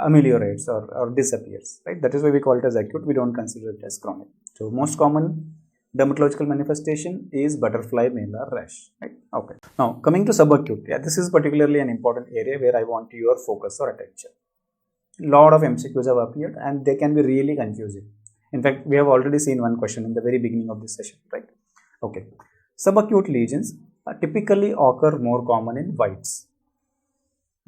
ameliorates or disappears, right? That is why we call it as acute. We don't consider it as chronic. So most common dermatological manifestation is butterfly malar rash, right? Okay. Now coming to subacute, yeah, this is particularly an important area where I want your focus or attention. Lot of MCQs have appeared and they can be really confusing. In fact, we have already seen one question in the very beginning of this session, right? Okay. Subacute lesions typically occur more common in whites,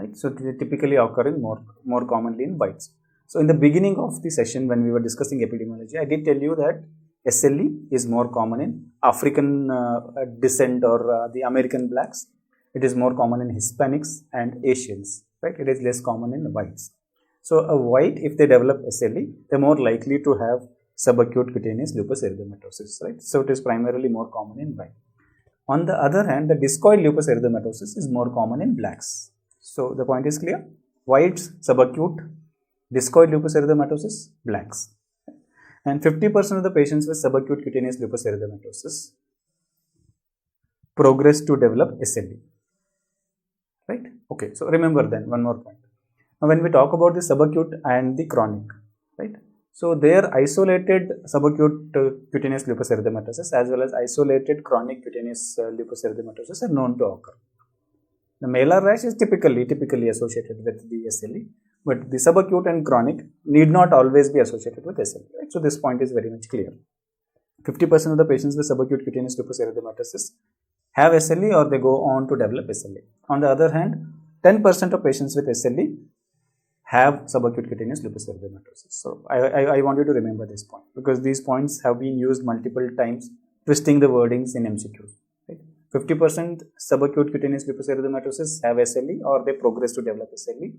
right? So they typically occur in more commonly in whites. So in the beginning of the session when we were discussing epidemiology, I did tell you that SLE is more common in African descent or the American blacks. It is more common in Hispanics and Asians, right? It is less common in whites. So a white, if they develop SLE, they're more likely to have subacute cutaneous lupus erythematosus, right? So it is primarily more common in white. On the other hand, the discoid lupus erythematosus is more common in blacks. So the point is clear. Whites, subacute, discoid lupus erythematosus, blacks. And 50% of the patients with subacute cutaneous lupus erythematosus progress to develop SLE, right? Okay, so remember then one more point. Now when we talk about the subacute and the chronic, right? So their isolated subacute cutaneous lupus erythematosus as well as isolated chronic cutaneous lupus erythematosus are known to occur. The malar rash is typically associated with the SLE, but the subacute and chronic need not always be associated with SLE. Right? So this point is very much clear. 50% of the patients with subacute cutaneous lupus erythematosus have SLE or they go on to develop SLE. On the other hand, 10% of patients with SLE have subacute cutaneous lupus erythematosus. So I want you to remember this point because these points have been used multiple times, twisting the wordings in MCQs. Right? 50% subacute cutaneous lupus erythematosus have SLE or they progress to develop SLE.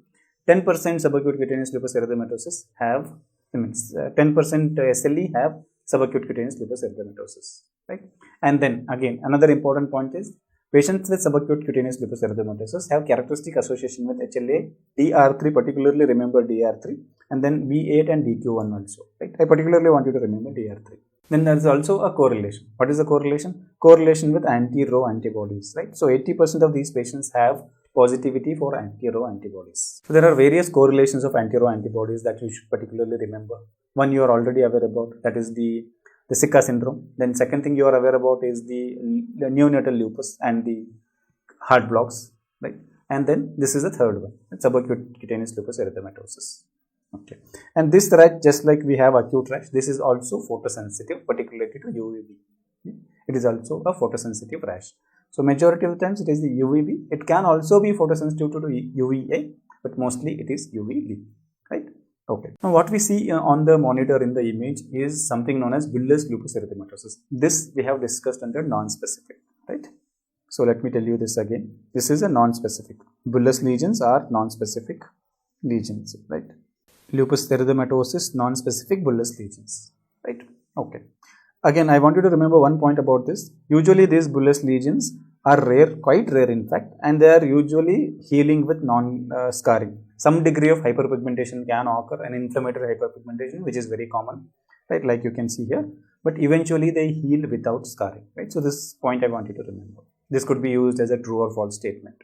10% subacute cutaneous lupus erythematosus have, 10% SLE have subacute cutaneous lupus erythematosus. Right? And then again, another important point is patients with subacute cutaneous lupus erythematosus have characteristic association with HLA, DR3, particularly remember DR3, and then V8 and DQ1 also. Right? I particularly want you to remember DR3. Then there is also a correlation. What is the correlation? Correlation with anti-Rho antibodies. Right? So 80% of these patients have positivity for anti-Rho antibodies. So there are various correlations of anti-Rho antibodies that you should particularly remember. One you are already aware about, that is the Zika syndrome. Then second thing you are aware about is the neonatal lupus and the heart blocks, right? And then this is the third one, subacute cutaneous lupus erythematosus. Okay, and this rash, just like we have acute rash, this is also photosensitive, particularly to UVB. It is also a photosensitive rash. So majority of the times it is the UVB. It can also be photosensitive to UVA, but mostly it is UVB, right? Okay. Now what we see on the monitor in the image is something known as bullous lupus erythematosus. This we have discussed under non-specific, right? So let me tell you this again. This is a non-specific. Bullous lesions are non-specific lesions, right? Lupus erythematosus, non-specific bullous lesions, right? Okay. Again, I want you to remember one point about this. Usually these bullous lesions are rare, quite rare in fact, and they are usually healing with non-scarring. Some degree of hyperpigmentation can occur, an inflammatory hyperpigmentation, which is very common, right? Like you can see here, but eventually they heal without scarring, right? So this point I want you to remember. This could be used as a true or false statement.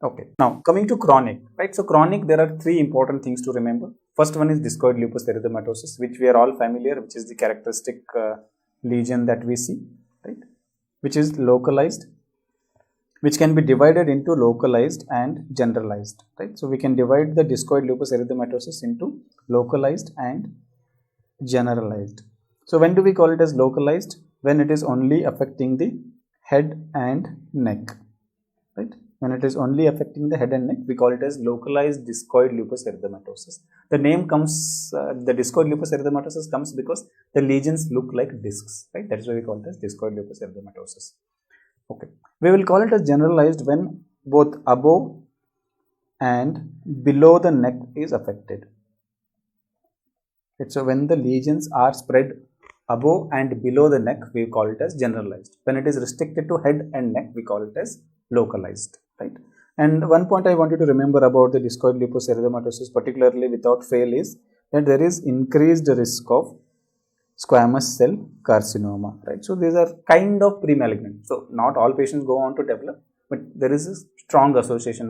Okay. Now coming to chronic, right? So chronic, there are three important things to remember. First one is discoid lupus erythematosus, which we are all familiar, which is the characteristic lesion that we see, right? Which is localized, which can be divided into localized and generalized, right? So we can divide the discoid lupus erythematosus into localized and generalized. So when do we call it as localized? When it is only affecting the head and neck, right? When it is only affecting the head and neck, we call it as localized discoid lupus erythematosus. The name comes, the discoid lupus erythematosus comes because the lesions look like discs, right? That is why we call it as discoid lupus erythematosus. Okay. We will call it as generalized when both above and below the neck is affected. So when the lesions are spread above and below the neck, we call it as generalized. When it is restricted to head and neck, we call it as localized, right? And one point I want you to remember about the discoid lupus erythematosus, particularly without fail, is that there is increased risk of squamous cell carcinoma, right? So these are kind of pre-malignant. So not all patients go on to develop, but there is a strong association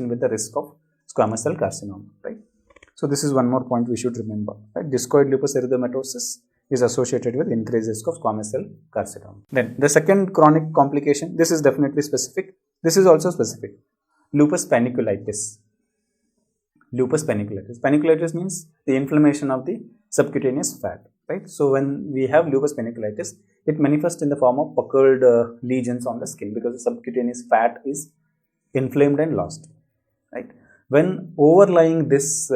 with the risk of squamous cell carcinoma, right? So this is one more point we should remember, right? Discoid lupus erythematosus is associated with increased risk of squamous cell carcinoma. Then the second chronic complication, this is definitely specific. This is also specific. Lupus paniculitis. Lupus paniculitis. Paniculitis means the inflammation of the subcutaneous fat, right? So when we have lupus paniculitis, it manifests in the form of puckered lesions on the skin because the subcutaneous fat is inflamed and lost, right? When overlying this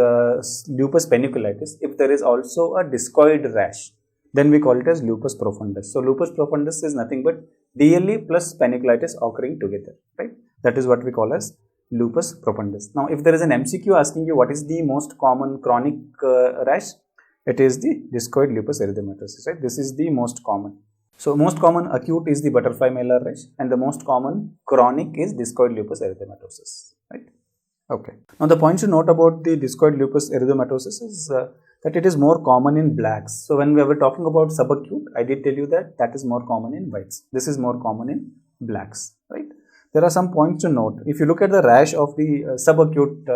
lupus paniculitis, if there is also a discoid rash, then we call it as lupus profundus. So lupus profundus is nothing but DLE plus paniculitis occurring together, right? That is what we call as lupus profundus. Now, if there is an MCQ asking you what is the most common chronic rash, it is the discoid lupus erythematosus, right? This is the most common. So most common acute is the butterfly malar rash, and the most common chronic is discoid lupus erythematosus, right? Okay. Now the point to note about the discoid lupus erythematosus is that it is more common in blacks. So when we were talking about subacute, I did tell you that that is more common in whites. This is more common in blacks, right? There are some points to note. If you look at the rash of the subacute,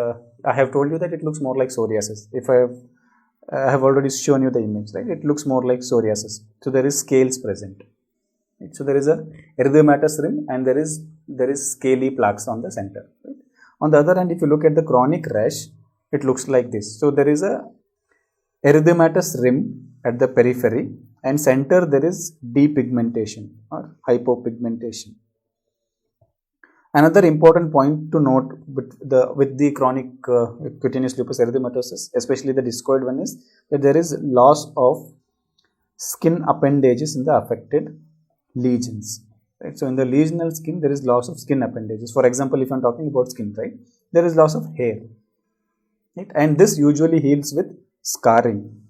I have told you that it looks more like psoriasis. If I have already shown you the image, right? It looks more like psoriasis. So there is scales present. Right? So there is a erythematous rim and there is there is scaly plaques on the center. Right? On the other hand, if you look at the chronic rash, it looks like this. So there is a erythematous rim at the periphery, and center there is depigmentation or hypopigmentation. Another important point to note with the chronic cutaneous lupus erythematosus, especially the discoid one, is that there is loss of skin appendages in the affected lesions. Right? So in the lesional skin, there is loss of skin appendages. For example, if I am talking about skin, right, there is loss of hair, right? And this usually heals with scarring.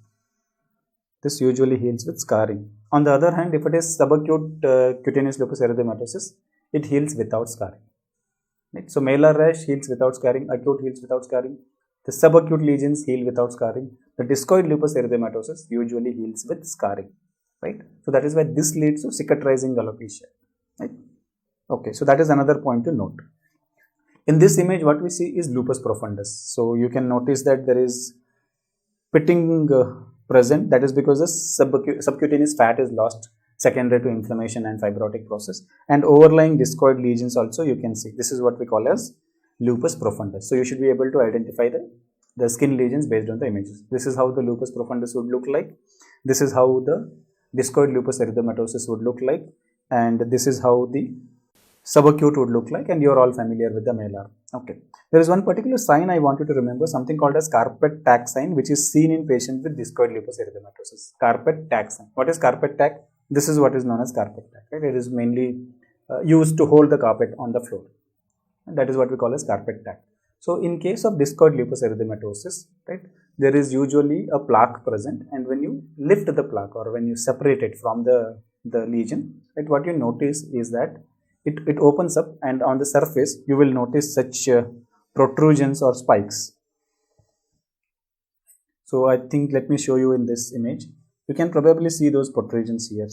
This usually heals with scarring. On the other hand, if it is subacute cutaneous lupus erythematosus, it heals without scarring. Right? So malar rash heals without scarring, acute heals without scarring, the subacute lesions heal without scarring, the discoid lupus erythematosus usually heals with scarring. Right? So that is why this leads to cicatrizing alopecia. Right? Okay, so that is another point to note. In this image, what we see is lupus profundus. So you can notice that there is pitting present. That is because the subcutaneous fat is lost secondary to inflammation and fibrotic process, and overlying discoid lesions also you can see. This is what we call as lupus profundus. So you should be able to identify the skin lesions based on the images. This is how the lupus profundus would look like. This is how the discoid lupus erythematosus would look like, and this is how the subacute would look like, and you are all familiar with the malar. Okay. There is one particular sign I want you to remember, something called as carpet tack sign, which is seen in patients with discoid lupus erythematosus. Carpet tack sign. What is carpet tack? This is what is known as carpet tack. Right? It is mainly used to hold the carpet on the floor. And that is what we call as carpet tack. So in case of discoid lupus erythematosus, right, there is usually a plaque present, and when you lift the plaque or when you separate it from the lesion, right, what you notice is that it opens up, and on the surface you will notice such protrusions or spikes. So I think, let me show you in this image. You can probably see those protrusions here.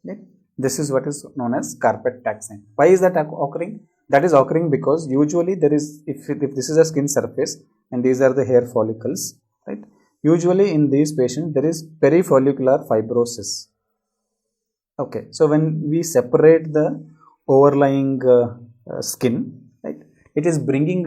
Okay? This is what is known as carpet tack sign. Why is that occurring? That is occurring because usually there is, if this is a skin surface and these are the hair follicles, right? Usually in these patients there is perifollicular fibrosis. Okay, so when we separate the overlying skin, right, it is bringing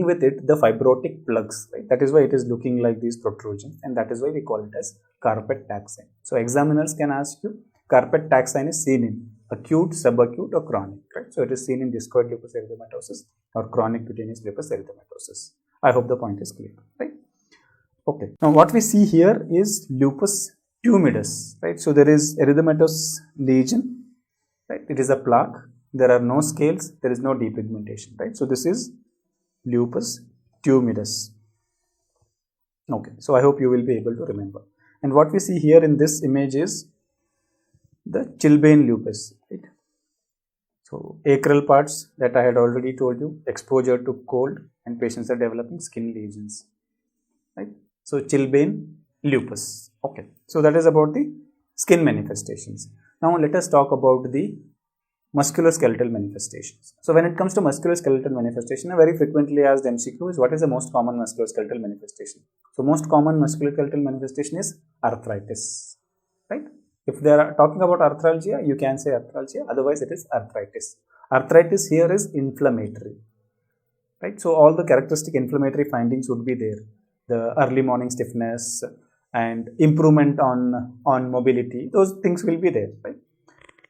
with it the fibrotic plugs. Right? That is why it is looking like these protrusions, and that is why we call it as carpet tack sign. So examiners can ask you, carpet tack sign is seen in acute, subacute, or chronic. Right? So it is seen in discoid lupus erythematosus or chronic cutaneous lupus erythematosus. I hope the point is clear. Right? Okay. Now what we see here is lupus tumidus. Right? So there is erythematous lesion. Right? It is a plaque. There are no scales. There is no depigmentation. Right? So this is lupus tumidus. Okay. So I hope you will be able to remember. And what we see here in this image is the chilblain lupus. Right? So acral parts that I had already told you, exposure to cold, and patients are developing skin lesions. Right? So chilblain lupus. Okay. So that is about the skin manifestations. Now let us talk about the musculoskeletal manifestations. So when it comes to musculoskeletal manifestation, a very frequently asked MCQ is, what is the most common musculoskeletal manifestation? So most common musculoskeletal manifestation is arthritis. Right? If they are talking about arthralgia, you can say arthralgia, otherwise it is arthritis. Arthritis here is inflammatory. Right? So all the characteristic inflammatory findings would be there. The early morning stiffness and improvement on mobility, those things will be there. Right?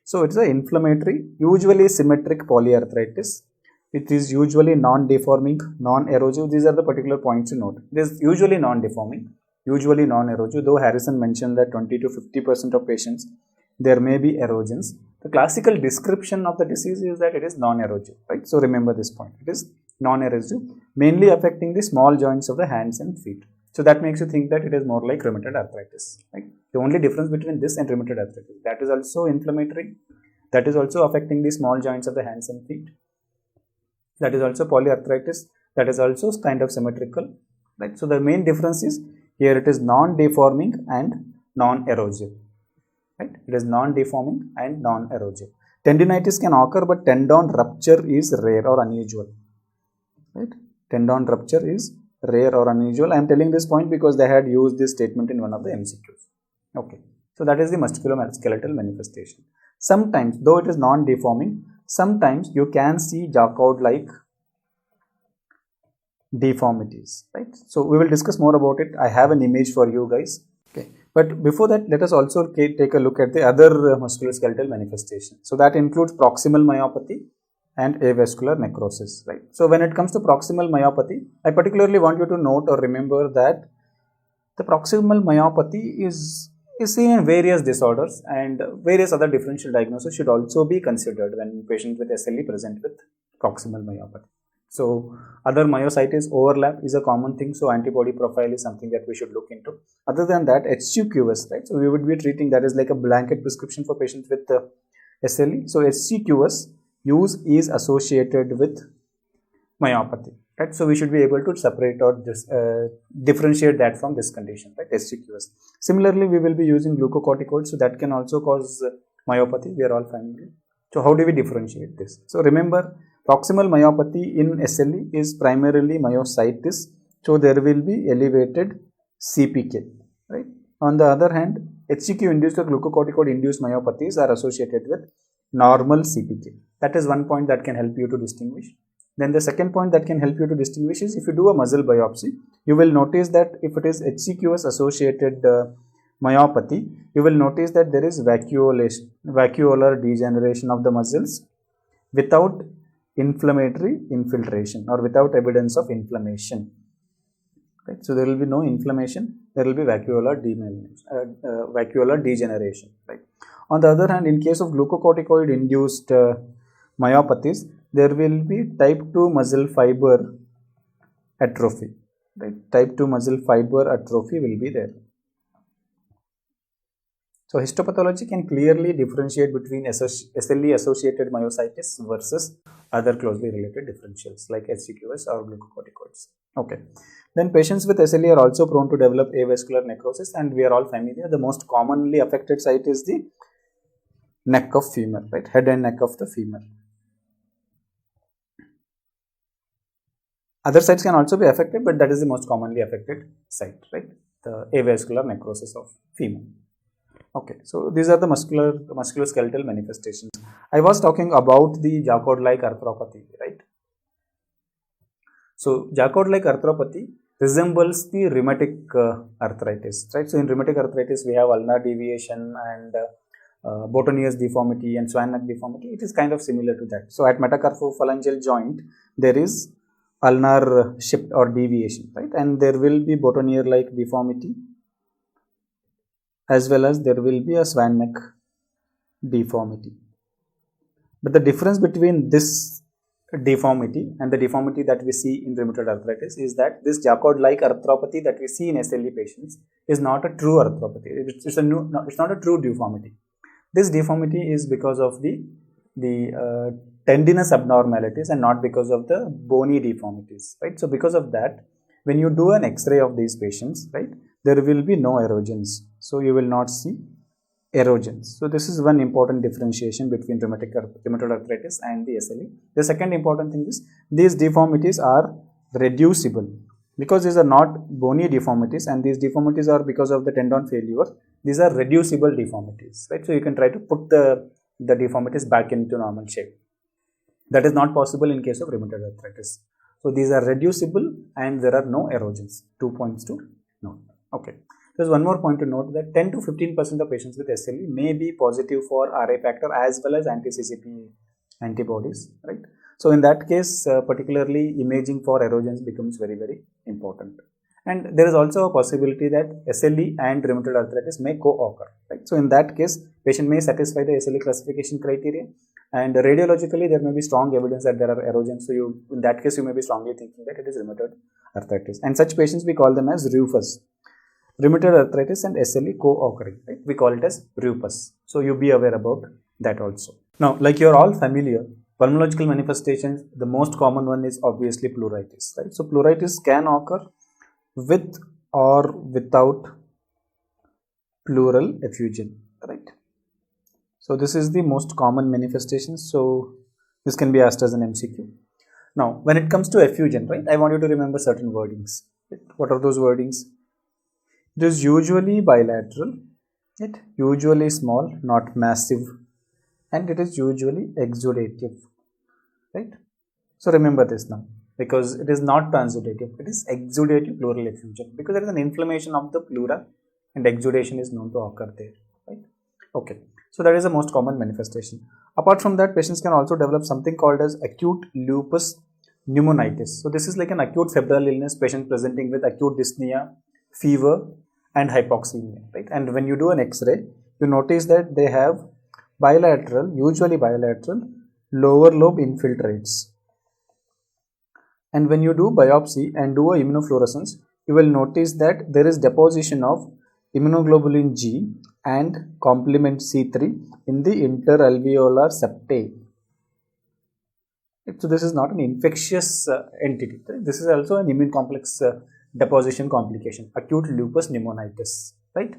So it is an inflammatory, usually symmetric polyarthritis. It is usually non-deforming, non-erosive. These are the particular points to note. It is usually non-deforming, usually non-erosive, though Harrison mentioned that 20 to 50% of patients, there may be erosions. The classical description of the disease is that it is non-erosive. Right? So remember this point. It is non-erosive, mainly affecting the small joints of the hands and feet. So that makes you think that it is more like rheumatoid arthritis. Right? The only difference between this and rheumatoid arthritis, that is also inflammatory, that is also affecting the small joints of the hands and feet. That is also polyarthritis, that is also kind of symmetrical. Right? So the main difference is here it is non-deforming and non-erosive. Right? It is non-deforming and non-erosive. Tendinitis can occur, but tendon rupture is rare or unusual. Right? Tendon rupture is rare or unusual. I am telling this point because they had used this statement in one of the MCQs. Okay. So that is the musculoskeletal manifestation. Sometimes, though it is non-deforming, sometimes you can see Jacquard-like deformities, right? So we will discuss more about it. I have an image for you guys. Okay, but before that, let us also take a look at the other musculoskeletal manifestation. So that includes proximal myopathy and avascular necrosis, right? So when it comes to proximal myopathy, I particularly want you to note or remember that the proximal myopathy is seen in various disorders, and various other differential diagnoses should also be considered when patients with SLE present with proximal myopathy. So other myositis overlap is a common thing, so antibody profile is something that we should look into. Other than that, HCQS, right? So we would be treating that as like a blanket prescription for patients with SLE. So HCQS use is associated with myopathy, right? So we should be able to separate or just differentiate that from this condition, right? HCQS. Similarly, we will be using glucocorticoids, so that can also cause myopathy. We are all familiar. So how do we differentiate this? So remember, proximal myopathy in SLE is primarily myositis, so there will be elevated CPK, right? On the other hand, HCQ induced or glucocorticoid induced myopathies are associated with normal CPK. That is one point that can help you to distinguish. Then the second point that can help you to distinguish is if you do a muscle biopsy, you will notice that if it is HCQS associated myopathy, you will notice that there is vacuolar degeneration of the muscles without inflammatory infiltration or without evidence of inflammation. Right? So there will be no inflammation, there will be vacuolar degeneration. Right? On the other hand, in case of glucocorticoid induced myopathies, there will be type 2 muscle fiber atrophy. Right? Type 2 muscle fiber atrophy will be there. So histopathology can clearly differentiate between SLE associated myositis versus other closely related differentials like HCQS or glucocorticoids. Okay. Then patients with SLE are also prone to develop avascular necrosis, and we are all familiar. The most commonly affected site is the neck of femur, right? Head and neck of the femur. Other sites can also be affected, but that is the most commonly affected site, right? The avascular necrosis of femur. Okay, so these are the musculoskeletal manifestations. I was talking about the Jacquard-like arthropathy, right? So Jacquard-like arthropathy resembles the rheumatic arthritis, right? So in rheumatic arthritis, we have ulnar deviation and Boutonniere's deformity and swan neck deformity. It is kind of similar to that. So at metacarpophalangeal joint, there is ulnar shift or deviation, right? And there will be Boutonniere-like deformity, as well as there will be a swan neck deformity. But the difference between this deformity and the deformity that we see in rheumatoid arthritis is that this Jacquard-like arthropathy that we see in SLE patients is not a true arthropathy. It's not a true deformity. This deformity is because of the tendinous abnormalities and not because of the bony deformities, right? So because of that, when you do an X-ray of these patients, right, there will be no erosions. So you will not see erosions. So this is one important differentiation between rheumatoid arthritis and the SLE. The second important thing is these deformities are reducible. Because these are not bony deformities and these deformities are because of the tendon failure, these are reducible deformities, right? So you can try to put the deformities back into normal shape. That is not possible in case of rheumatoid arthritis. So these are reducible and there are no erosions. 2 points to note. Okay. There's one more point to note that 10 to 15% of patients with SLE may be positive for RA factor as well as anti-CCP antibodies, right? So in that case, particularly imaging for erosions becomes very, very important. And there is also a possibility that SLE and rheumatoid arthritis may co-occur, right? So in that case, patient may satisfy the SLE classification criteria, and radiologically there may be strong evidence that there are erosions. So in that case, you may be strongly thinking that it is rheumatoid arthritis. And such patients, we call them as RUFUS. Rheumatoid arthritis and SLE co-occurring, right? We call it as RUFUS. So you be aware about that also. Now, like you're all familiar, pulmonological manifestations, the most common one is obviously pleuritis, right? So pleuritis can occur with or without pleural effusion, right? So this is the most common manifestation. So this can be asked as an MCQ. Now, when it comes to effusion, right, I want you to remember certain wordings. Right? What are those wordings? It is usually bilateral, right? Usually small, not massive and it is usually exudative, right? So remember this now, because it is not transudative, it is exudative pleural effusion, because there is an inflammation of the pleura and exudation is known to occur there, right? Okay, so that is the most common manifestation. Apart from that, patients can also develop something called as acute lupus pneumonitis. So this is like an acute febrile illness, patient presenting with acute dyspnea, fever and hypoxemia, right? And when you do an X-ray, you notice that they have bilateral, usually bilateral, lower lobe infiltrates. And when you do biopsy and do a immunofluorescence, you will notice that there is deposition of immunoglobulin G and complement C3 in the interalveolar septae. So this is not an infectious entity. Right? This is also an immune complex deposition complication, acute lupus pneumonitis, right?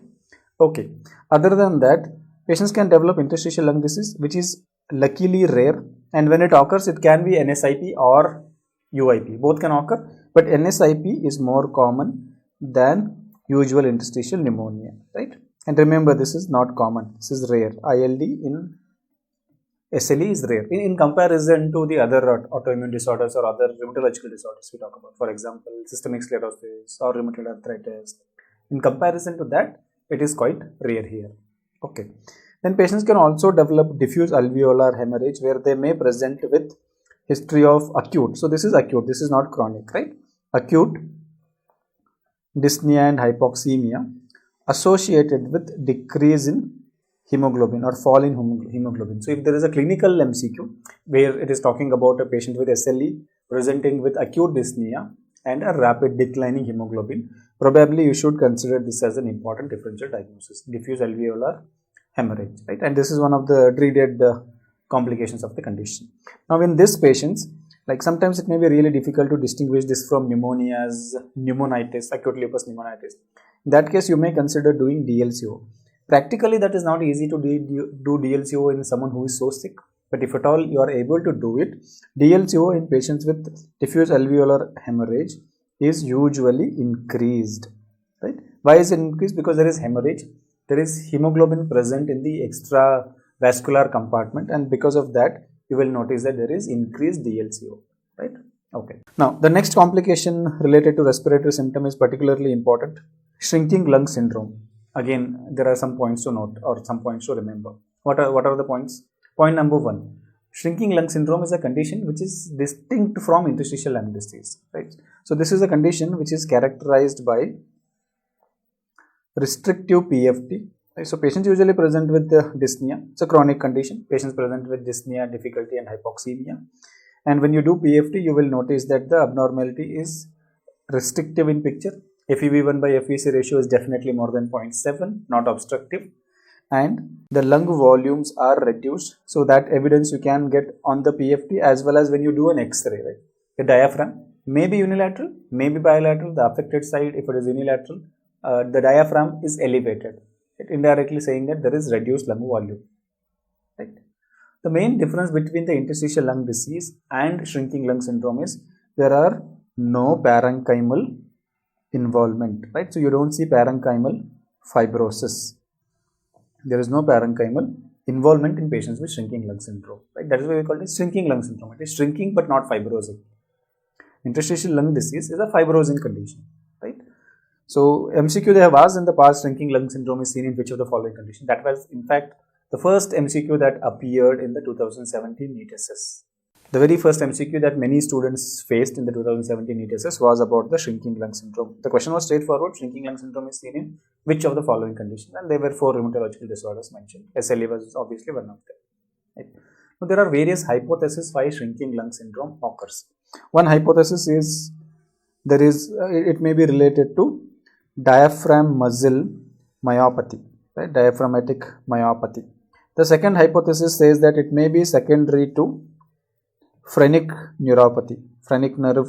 Okay. Other than that, patients can develop interstitial lung disease, which is luckily rare, and when it occurs, it can be NSIP or UIP. Both can occur, but NSIP is more common than usual interstitial pneumonia, right? And remember, this is not common. This is rare. ILD in SLE is rare in comparison to the other autoimmune disorders or other rheumatological disorders we talk about. For example, systemic sclerosis or rheumatoid arthritis. In comparison to that, it is quite rare here. Okay. Then patients can also develop diffuse alveolar hemorrhage, where they may present with history of acute. So this is acute. This is not chronic, right? Acute dyspnea and hypoxemia associated with decrease in hemoglobin or fall in hemoglobin. So if there is a clinical MCQ where it is talking about a patient with SLE presenting with acute dyspnea and a rapid declining hemoglobin, probably you should consider this as an important differential diagnosis, diffuse alveolar hemorrhage, right? And this is one of the dreaded complications of the condition. Now in these patients, like sometimes it may be really difficult to distinguish this from pneumonias, pneumonitis, acute lupus pneumonitis. In that case, you may consider doing DLCO. Practically, that is not easy to do DLCO in someone who is so sick, but if at all you are able to do it, DLCO in patients with diffuse alveolar hemorrhage is usually increased, right? Why is it increased? Because there is hemorrhage, there is hemoglobin present in the extravascular compartment, and because of that, you will notice that there is increased DLCO, right? Okay. Now, the next complication related to respiratory symptom is particularly important, shrinking lung syndrome. Again, there are some points to note or some points to remember. What are the points? Point number 1. Shrinking lung syndrome is a condition which is distinct from interstitial lung disease, right? So this is a condition which is characterized by restrictive PFT. Right? So patients usually present with dyspnea. It's a chronic condition. Patients present with dyspnea, difficulty and hypoxemia. And when you do PFT, you will notice that the abnormality is restrictive in picture. FEV1 by FVC ratio is definitely more than 0.7, not obstructive, and the lung volumes are reduced. So that evidence you can get on the PFT as well as when you do an X-ray, right? The diaphragm may be unilateral, may be bilateral. The affected side, if it is unilateral, the diaphragm is elevated, right? Indirectly saying that there is reduced lung volume, right? The main difference between the interstitial lung disease and shrinking lung syndrome is there are no parenchymal involvement, right? So you don't see parenchymal fibrosis. There is no parenchymal involvement in patients with shrinking lung syndrome, right? That is why we call it shrinking lung syndrome. It is shrinking but not fibrosing. Interstitial lung disease is a fibrosing condition, right? So MCQ they have asked in the past, shrinking lung syndrome is seen in which of the following condition? That was in fact the first MCQ that appeared in the 2017 NEET SS. The very first MCQ that many students faced in the 2017 NEET SS was about the shrinking lung syndrome. The question was straightforward, shrinking lung syndrome is seen in which of the following conditions? And there were 4 rheumatological disorders mentioned. SLE was obviously one of them. Right? Now, there are various hypotheses why shrinking lung syndrome occurs. One hypothesis is it may be related to diaphragm muscle myopathy, right? Diaphragmatic myopathy. The second hypothesis says that it may be secondary to phrenic neuropathy, phrenic nerve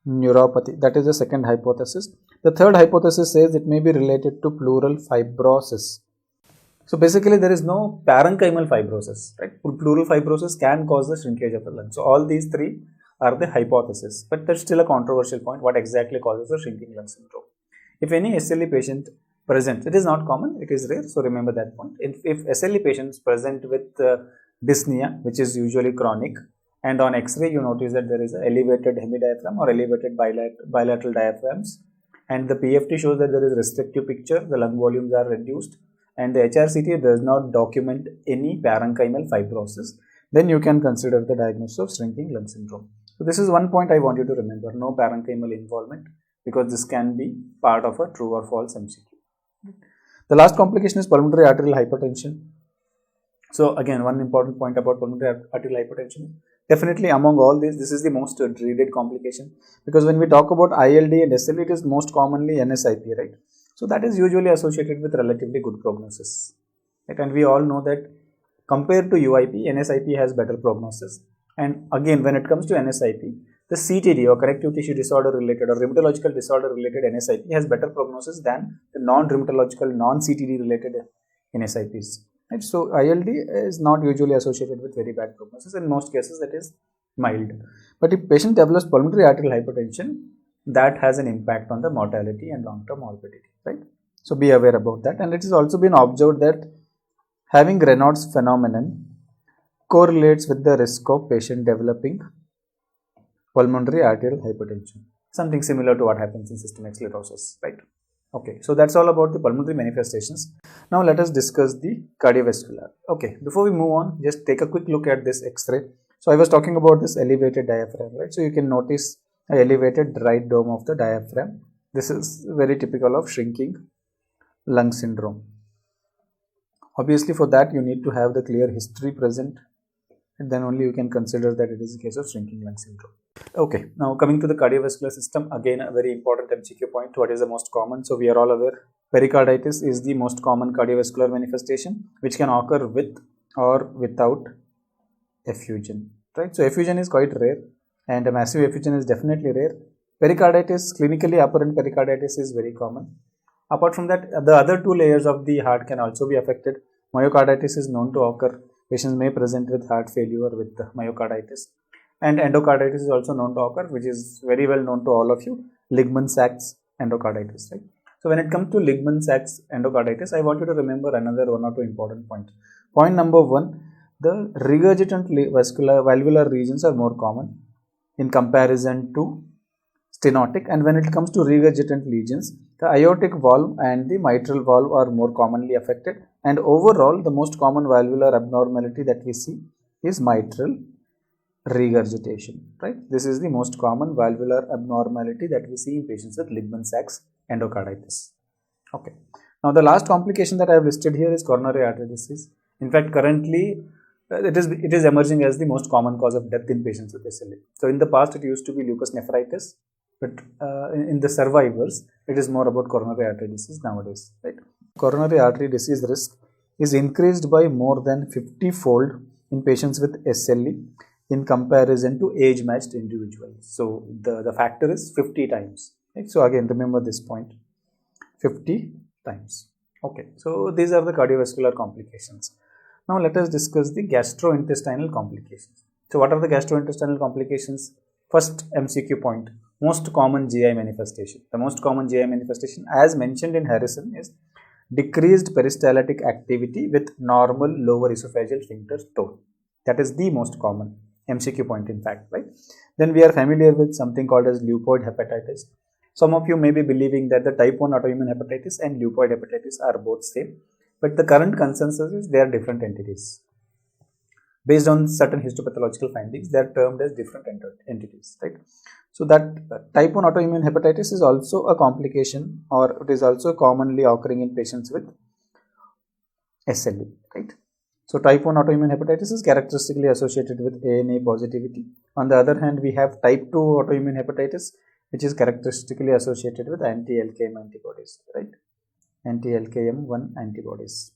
neuropathy. That is the second hypothesis. The third hypothesis says it may be related to pleural fibrosis. So basically there is no parenchymal fibrosis, right? Pleural fibrosis can cause the shrinkage of the lung. So all these 3 are the hypothesis, but there's still a controversial point. What exactly causes the shrinking lung syndrome? If any SLE patient present. It is not common, it is rare, so remember that point. If SLE patients present with dyspnea, which is usually chronic, and on X-ray you notice that there is an elevated hemidiaphragm or elevated bilateral diaphragms, and the PFT shows that there is restrictive picture, the lung volumes are reduced, and the HRCT does not document any parenchymal fibrosis, then you can consider the diagnosis of shrinking lung syndrome. So this is one point I want you to remember, no parenchymal involvement, because this can be part of a true or false MCQ. The last complication is pulmonary arterial hypertension. So again, one important point about pulmonary arterial hypertension, definitely among all these, this is the most dreaded complication, because when we talk about ILD and SLE, it is most commonly NSIP, right? So that is usually associated with relatively good prognosis, right? And we all know that compared to UIP, NSIP has better prognosis. And again, when it comes to NSIP, the CTD or connective tissue disorder related or rheumatological disorder related NSIP has better prognosis than the non-rheumatological, non-CTD related NSIPs. Right? So ILD is not usually associated with very bad prognosis. In most cases, that is mild. But if patient develops pulmonary arterial hypertension, that has an impact on the mortality and long-term morbidity. Right? So be aware about that. And it has also been observed that having Raynaud's phenomenon correlates with the risk of patient developing pulmonary arterial hypertension. Something similar to what happens in systemic sclerosis, right? Okay, so that's all about the pulmonary manifestations. Now let us discuss the cardiovascular. Okay, before we move on, just take a quick look at this X-ray. So I was talking about this elevated diaphragm, right? So you can notice an elevated right dome of the diaphragm. This is very typical of shrinking lung syndrome. Obviously, for that you need to have the clear history present, and then only you can consider that it is a case of shrinking lung syndrome. Okay, now coming to the cardiovascular system, again a very important MCQ point. What is the most common? So we are all aware pericarditis is the most common cardiovascular manifestation, which can occur with or without effusion, right? So effusion is quite rare, and a massive effusion is definitely rare. Pericarditis, clinically apparent pericarditis, is very common. Apart from that, the other two layers of the heart can also be affected. Myocarditis is known to occur. Patients may present with heart failure with myocarditis. And endocarditis is also known to occur, which is very well known to all of you, Ligman-Sachs endocarditis, right? So when it comes to Ligman-Sachs endocarditis, I want you to remember another one or two important points. Point number one, the regurgitant valvular regions are more common in comparison to stenotic, and when it comes to regurgitant lesions, the aortic valve and the mitral valve are more commonly affected, and overall the most common valvular abnormality that we see is mitral regurgitation, right? This is the most common valvular abnormality that we see in patients with Ligman-Sachs endocarditis. Okay. Now the last complication that I have listed here is coronary artery disease. In fact, currently it is emerging as the most common cause of death in patients with SLE. So in the past it used to be lupus nephritis, but in the survivors it is more about coronary artery disease nowadays, right? Coronary artery disease risk is increased by more than 50-fold in patients with SLE in comparison to age-matched individuals. So the factor is 50 times. Right? So again, remember this point, 50 times. Okay, so these are the cardiovascular complications. Now let us discuss the gastrointestinal complications. So what are the gastrointestinal complications? First MCQ point, most common GI manifestation. The most common GI manifestation, as mentioned in Harrison, is decreased peristaltic activity with normal lower esophageal sphincter tone. That is the most common MCQ point, in fact, right? Then we are familiar with something called as leukoid hepatitis. Some of you may be believing that the type 1 autoimmune hepatitis and leukoid hepatitis are both same, but the current consensus is they are different entities. Based on certain histopathological findings, they are termed as different entities, right? So that type 1 autoimmune hepatitis is also a complication, or it is also commonly occurring in patients with SLE, right? So type 1 autoimmune hepatitis is characteristically associated with ANA positivity. On the other hand, we have type 2 autoimmune hepatitis, which is characteristically associated with anti-LKM antibodies, right? Anti-LKM1 antibodies.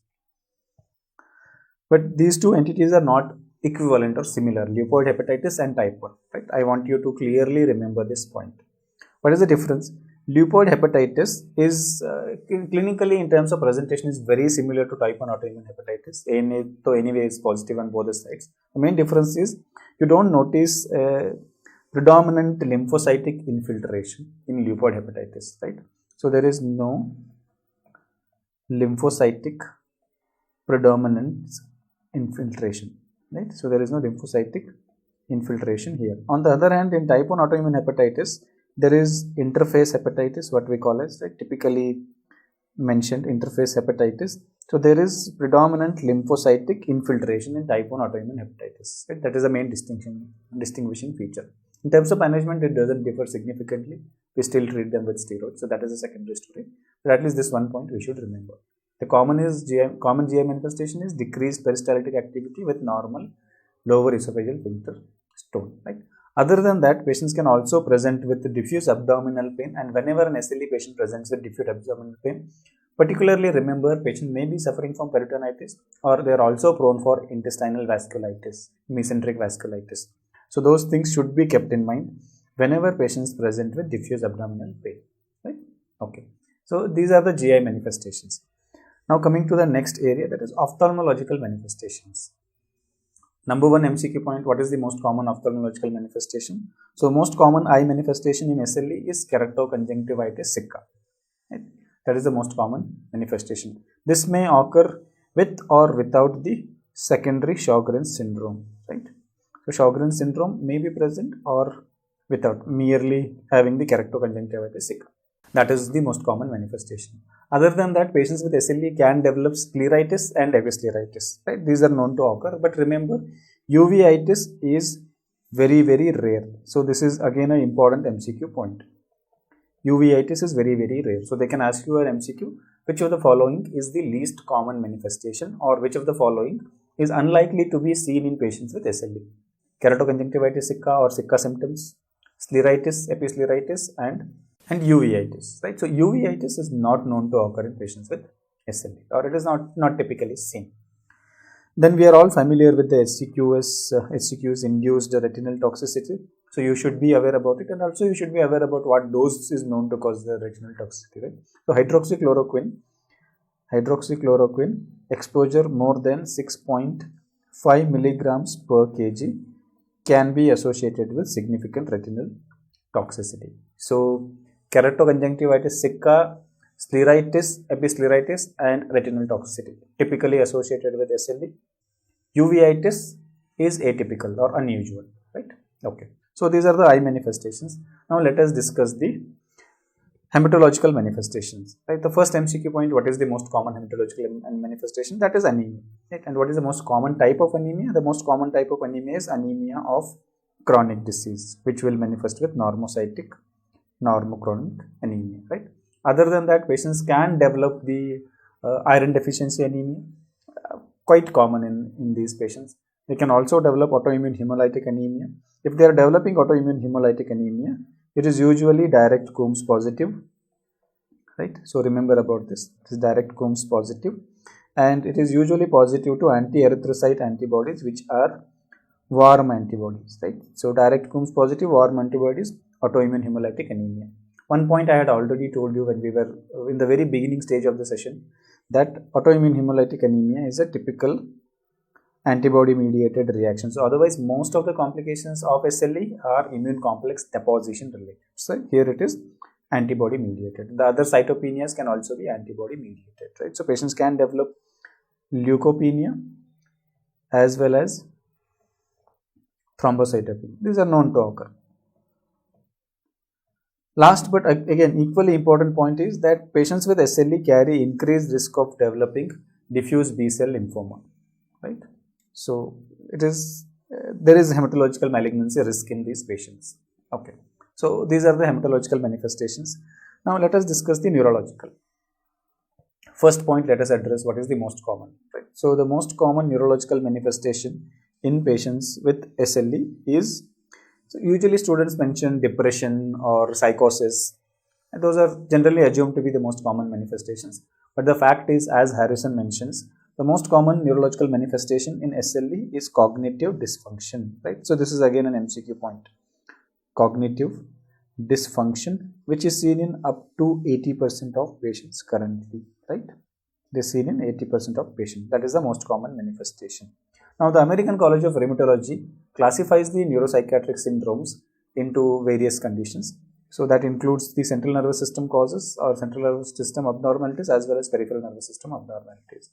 But these two entities are not equivalent or similar, leukoid hepatitis and type 1, right? I want you to clearly remember this point. What is the difference? Leukoid hepatitis is clinically, in terms of presentation, is very similar to type 1 autoimmune hepatitis. ANA, so anyway, is positive on both the sides. The main difference is you don't notice predominant lymphocytic infiltration in leukoid hepatitis, right? So there is no lymphocytic predominance infiltration, right? So there is no lymphocytic infiltration here. On the other hand, in type 1 autoimmune hepatitis, there is interface hepatitis, what we call as, right, typically mentioned interface hepatitis. So there is predominant lymphocytic infiltration in type 1 autoimmune hepatitis, right? That is the main distinguishing feature. In terms of management, it doesn't differ significantly. We still treat them with steroids. So that is a secondary story. But at least this one point we should remember. The common GI manifestation is decreased peristaltic activity with normal lower esophageal sphincter stone, right? Other than that, patients can also present with diffuse abdominal pain, and whenever an SLE patient presents with diffuse abdominal pain, particularly remember patient may be suffering from peritonitis, or they are also prone for intestinal vasculitis, mesenteric vasculitis. So those things should be kept in mind whenever patients present with diffuse abdominal pain, right? Okay, so these are the GI manifestations. Now coming to the next area, that is ophthalmological manifestations. Number one MCQ point, what is the most common ophthalmological manifestation? So most common eye manifestation in SLE is keratoconjunctivitis sicca, right? That is the most common manifestation. This may occur with or without the secondary Sjogren's syndrome, right? So Sjogren's syndrome may be present or without, merely having the keratoconjunctivitis sicca. That is the most common manifestation. Other than that, patients with SLE can develop scleritis and episcleritis, right? These are known to occur, but remember, uveitis is very, very rare. So this is again an important MCQ point. Uveitis is very, very rare. So they can ask you an MCQ, which of the following is the least common manifestation, or which of the following is unlikely to be seen in patients with SLE? Keratoconjunctivitis sicca or sicca symptoms, scleritis, episcleritis, and uveitis, right? So uveitis is not known to occur in patients with SLE, or it is not typically seen. Then we are all familiar with the HCQs induced retinal toxicity. So you should be aware about it, and also you should be aware about what dose is known to cause the retinal toxicity, right? So hydroxychloroquine exposure more than 6.5 milligrams per kg can be associated with significant retinal toxicity. So keratoconjunctivitis sicca, scleritis, episcleritis, and retinal toxicity typically associated with SLE. Uveitis is atypical or unusual, right? Okay. So these are the eye manifestations. Now let us discuss the hematological manifestations, right? The first MCQ point, what is the most common hematological manifestation? That is anemia, right? And what is the most common type of anemia? The most common type of anemia is anemia of chronic disease, which will manifest with normocytic normochronic anemia, right? Other than that, patients can develop the iron deficiency anemia, quite common in these patients. They can also develop autoimmune hemolytic anemia. If they are developing autoimmune hemolytic anemia, it is usually direct Coombs positive, right? So remember about this. It is direct Coombs positive, and it is usually positive to anti-erythrocyte antibodies, which are warm antibodies, right? So direct Coombs positive, warm antibodies, autoimmune hemolytic anemia. One point I had already told you when we were in the very beginning stage of the session, that autoimmune hemolytic anemia is a typical antibody mediated reaction. So otherwise, most of the complications of SLE are immune complex deposition related. So here it is antibody mediated. The other cytopenias can also be antibody mediated, right? So patients can develop leukopenia as well as thrombocytopenia. These are known to occur. Last but again equally important point is that patients with SLE carry increased risk of developing diffuse B-cell lymphoma, right? So it is there is hematological malignancy risk in these patients. Okay, so these are the hematological manifestations. Now let us discuss the neurological. First point, let us address what is the most common, right? So the most common neurological manifestation in patients with SLE is, so usually students mention depression or psychosis, and those are generally assumed to be the most common manifestations. But the fact is, as Harrison mentions, the most common neurological manifestation in SLE is cognitive dysfunction, right? So this is again an MCQ point. Cognitive dysfunction, which is seen in up to 80% of patients currently, right? It is seen in 80% of patients. That is the most common manifestation. Now, the American College of Rheumatology classifies the neuropsychiatric syndromes into various conditions. So that includes the central nervous system causes or central nervous system abnormalities as well as peripheral nervous system abnormalities.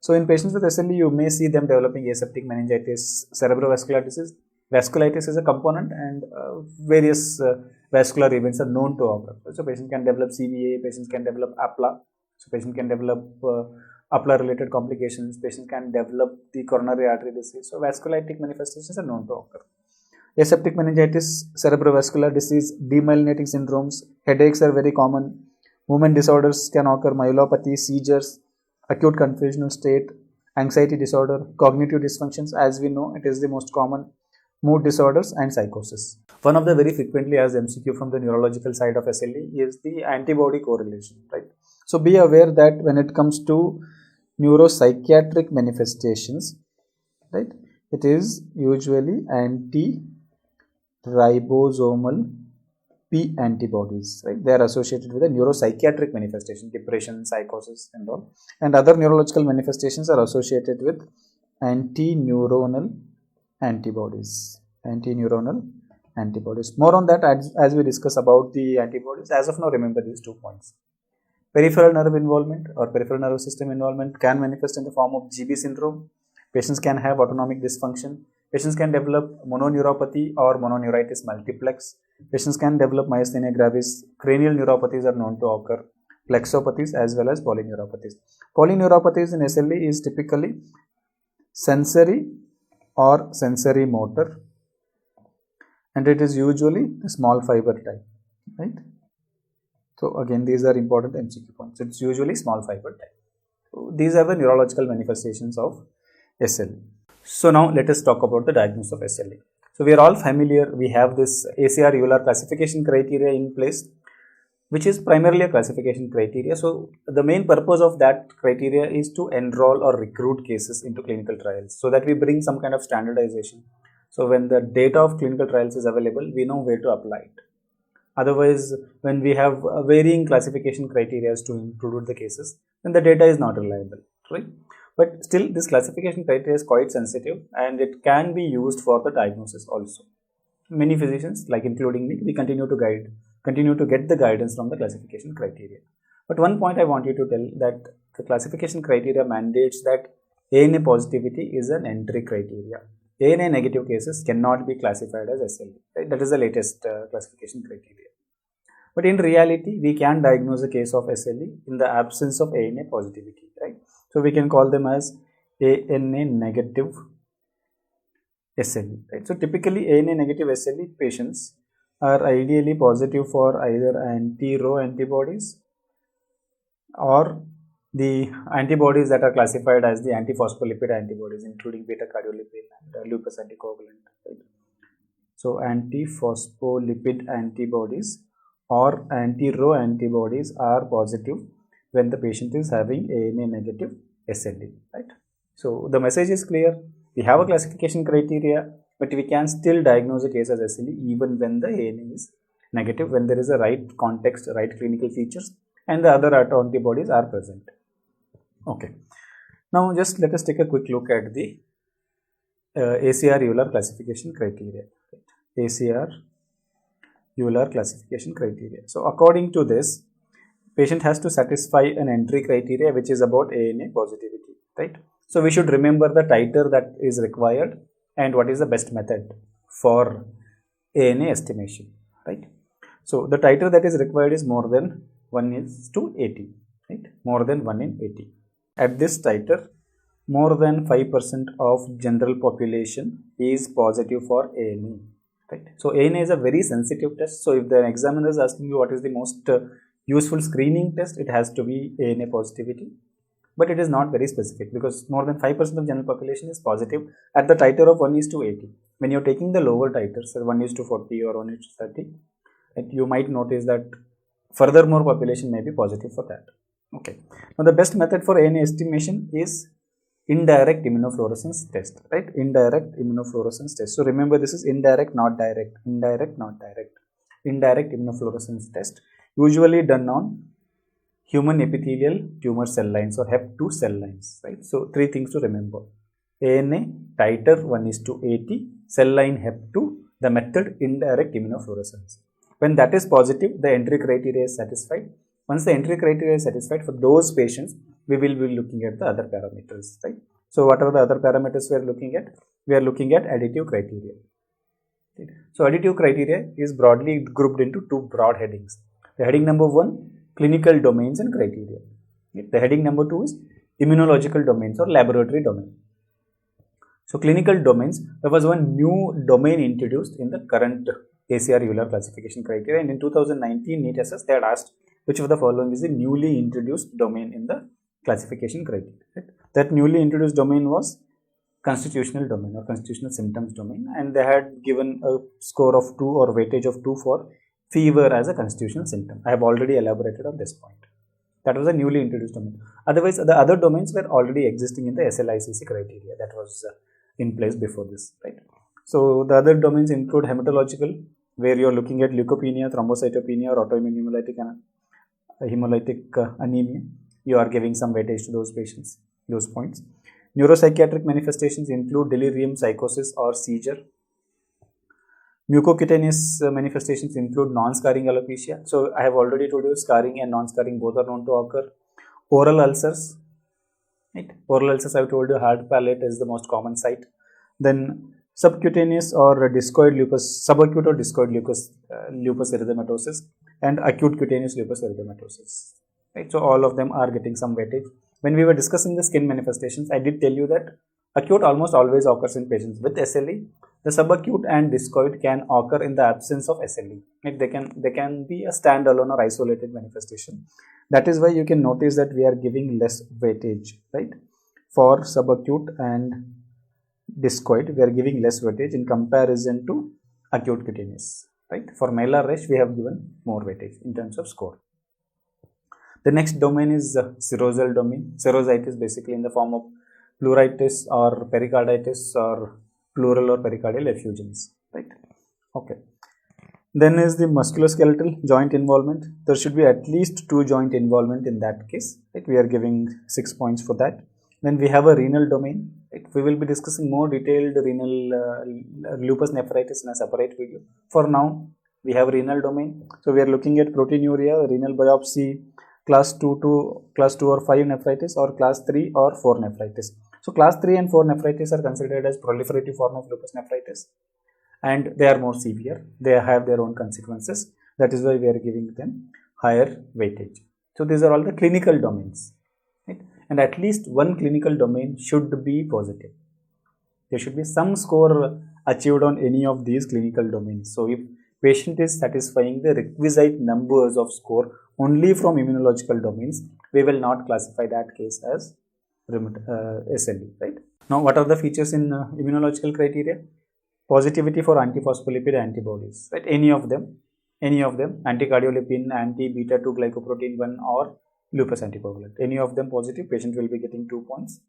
So in patients with SLE, you may see them developing aseptic meningitis, cerebrovascular disease. Vasculitis is a component, and various vascular events are known to occur. So patient can develop CVA, patients can develop APLA, so patient can develop APLA related complications, patient can develop the coronary artery disease. So vasculitic manifestations are known to occur. Aseptic meningitis, cerebrovascular disease, demyelinating syndromes, headaches are very common. Movement disorders can occur, myelopathy, seizures, acute confusional state, anxiety disorder, cognitive dysfunctions. As we know, it is the most common. Mood disorders and psychosis. One of the very frequently asked MCQ from the neurological side of SLE is the antibody correlation, right? So be aware that when it comes to neuropsychiatric manifestations, right, it is usually anti-ribosomal P antibodies, right? They are associated with a neuropsychiatric manifestation, depression, psychosis and all. And other neurological manifestations are associated with anti-neuronal antibodies. More on that as we discuss about the antibodies. As of now, remember these 2 points. Peripheral nerve involvement or peripheral nervous system involvement can manifest in the form of GB syndrome. Patients can have autonomic dysfunction. Patients can develop mononeuropathy or mononeuritis multiplex. Patients can develop myasthenia gravis. Cranial neuropathies are known to occur. Plexopathies as well as polyneuropathies. Polyneuropathies in SLE is typically sensory or sensory motor, and it is usually a small fiber type, right? So again, these are important MCQ points. It's usually small fiber type. So these are the neurological manifestations of SLE. So now let us talk about the diagnosis of SLE. So we are all familiar. We have this ACR-EULAR classification criteria in place, which is primarily a classification criteria. So the main purpose of that criteria is to enroll or recruit cases into clinical trials so that we bring some kind of standardization. So when the data of clinical trials is available, we know where to apply it. Otherwise, when we have varying classification criteria to include the cases, then the data is not reliable, right? But still, this classification criteria is quite sensitive and it can be used for the diagnosis also. Many physicians, like including me, we continue to get the guidance from the classification criteria. But one point I want you to tell that the classification criteria mandates that ANA positivity is an entry criteria. ANA negative cases cannot be classified as SLE. Right? That is the latest classification criteria. But in reality, we can diagnose a case of SLE in the absence of ANA positivity. Right? So we can call them as ANA negative SLE. Right? So typically, ANA negative SLE patients are ideally positive for either anti-Rho antibodies or the antibodies that are classified as the antiphospholipid antibodies, including beta-cardiolipin and lupus anticoagulant. Right? So antiphospholipid antibodies or anti-Rho antibodies are positive when the patient is having ANA negative SLE. Right? So the message is clear. We have a classification criteria, but we can still diagnose a case as SLE even when the ANA is negative, when there is a right context, right clinical features, and the other antibodies are present. Okay. Now just let us take a quick look at the ACR-EULAR classification criteria. ACR-EULAR classification criteria. So according to this, patient has to satisfy an entry criteria which is about ANA positivity, right? So we should remember the titer that is required and what is the best method for ANA estimation, right? So the titer that is required is more than 1:80, right? More than 1:80. At this titer, more than 5% of general population is positive for ANA, right? So ANA is a very sensitive test. So if the examiner is asking you what is the most useful screening test, it has to be ANA positivity. But it is not very specific because more than 5% of general population is positive at the titer of 1:80. When you're taking the lower titers, so 1:40 or 1:30, you might notice that further more population may be positive for that. Okay. Now the best method for ANA estimation is indirect immunofluorescence test, right? Indirect immunofluorescence test. So remember, this is indirect, not direct. Indirect, not direct. Indirect immunofluorescence test, usually done on human epithelial tumor cell lines or HEP2 cell lines, right? So 3 things to remember: ANA, titer 1:80, cell line HEP2, the method indirect immunofluorescence. When that is positive, the entry criteria is satisfied. Once the entry criteria is satisfied for those patients, we will be looking at the other parameters, right? So what are the other parameters we are looking at? We are looking at additive criteria. So additive criteria is broadly grouped into two broad headings. The heading number 1, clinical domains and criteria. The heading number 2 is immunological domains or laboratory domain. So clinical domains, there was one new domain introduced in the current ACR Euler classification criteria, and in 2019 NEET assess they had asked which of the following is the newly introduced domain in the classification criteria. Right? That newly introduced domain was constitutional domain or constitutional symptoms domain, and they had given a score of 2 or weightage of 2 for fever as a constitutional symptom. I have already elaborated on this point. That was a newly introduced domain. Otherwise, the other domains were already existing in the SLICC criteria that was in place before this, right? So the other domains include hematological, where you are looking at leukopenia, thrombocytopenia, or autoimmune hemolytic anemia. You are giving some weightage to those patients, those points. Neuropsychiatric manifestations include delirium, psychosis, or seizure. Mucocutaneous manifestations include non-scarring alopecia. So I have already told you scarring and non-scarring both are known to occur. Oral ulcers, right? Oral ulcers, I have told you hard palate is the most common site. Then subcutaneous or discoid lupus, subacute or discoid lupus erythematosus, and acute cutaneous lupus erythematosus. Right? So all of them are getting some weightage. When we were discussing the skin manifestations, I did tell you that acute almost always occurs in patients with SLE. The subacute and discoid can occur in the absence of SLE. Right? They can be a standalone or isolated manifestation. That is why you can notice that we are giving less weightage, right? For subacute and discoid, we are giving less weightage in comparison to acute cutaneous, right? For malar rash, we have given more weightage in terms of score. The next domain is serosal domain. Serositis basically in the form of pleuritis or pericarditis or pleural or pericardial effusions, right? Okay. Then is the musculoskeletal joint involvement. There should be at least 2 joint involvement in that case, right? We are giving 6 points for that. Then we have a renal domain. Right? We will be discussing more detailed renal lupus nephritis in a separate video. For now, we have renal domain. So we are looking at proteinuria, renal biopsy, class 2 or 5 nephritis, or class 3 or 4 nephritis. So class 3 and 4 nephritis are considered as proliferative form of lupus nephritis, and they are more severe. They have their own consequences. That is why we are giving them higher weightage. So these are all the clinical domains, right? And at least one clinical domain should be positive. There should be some score achieved on any of these clinical domains. So if patient is satisfying the requisite numbers of score only from immunological domains, we will not classify that case as SLE, right? Now, what are the features in immunological criteria? Positivity for antiphospholipid antibodies, right? Any of them, anticardiolipin, anti-beta-2 glycoprotein 1 or lupus anticoagulant, any of them positive, patient will be getting 2 points.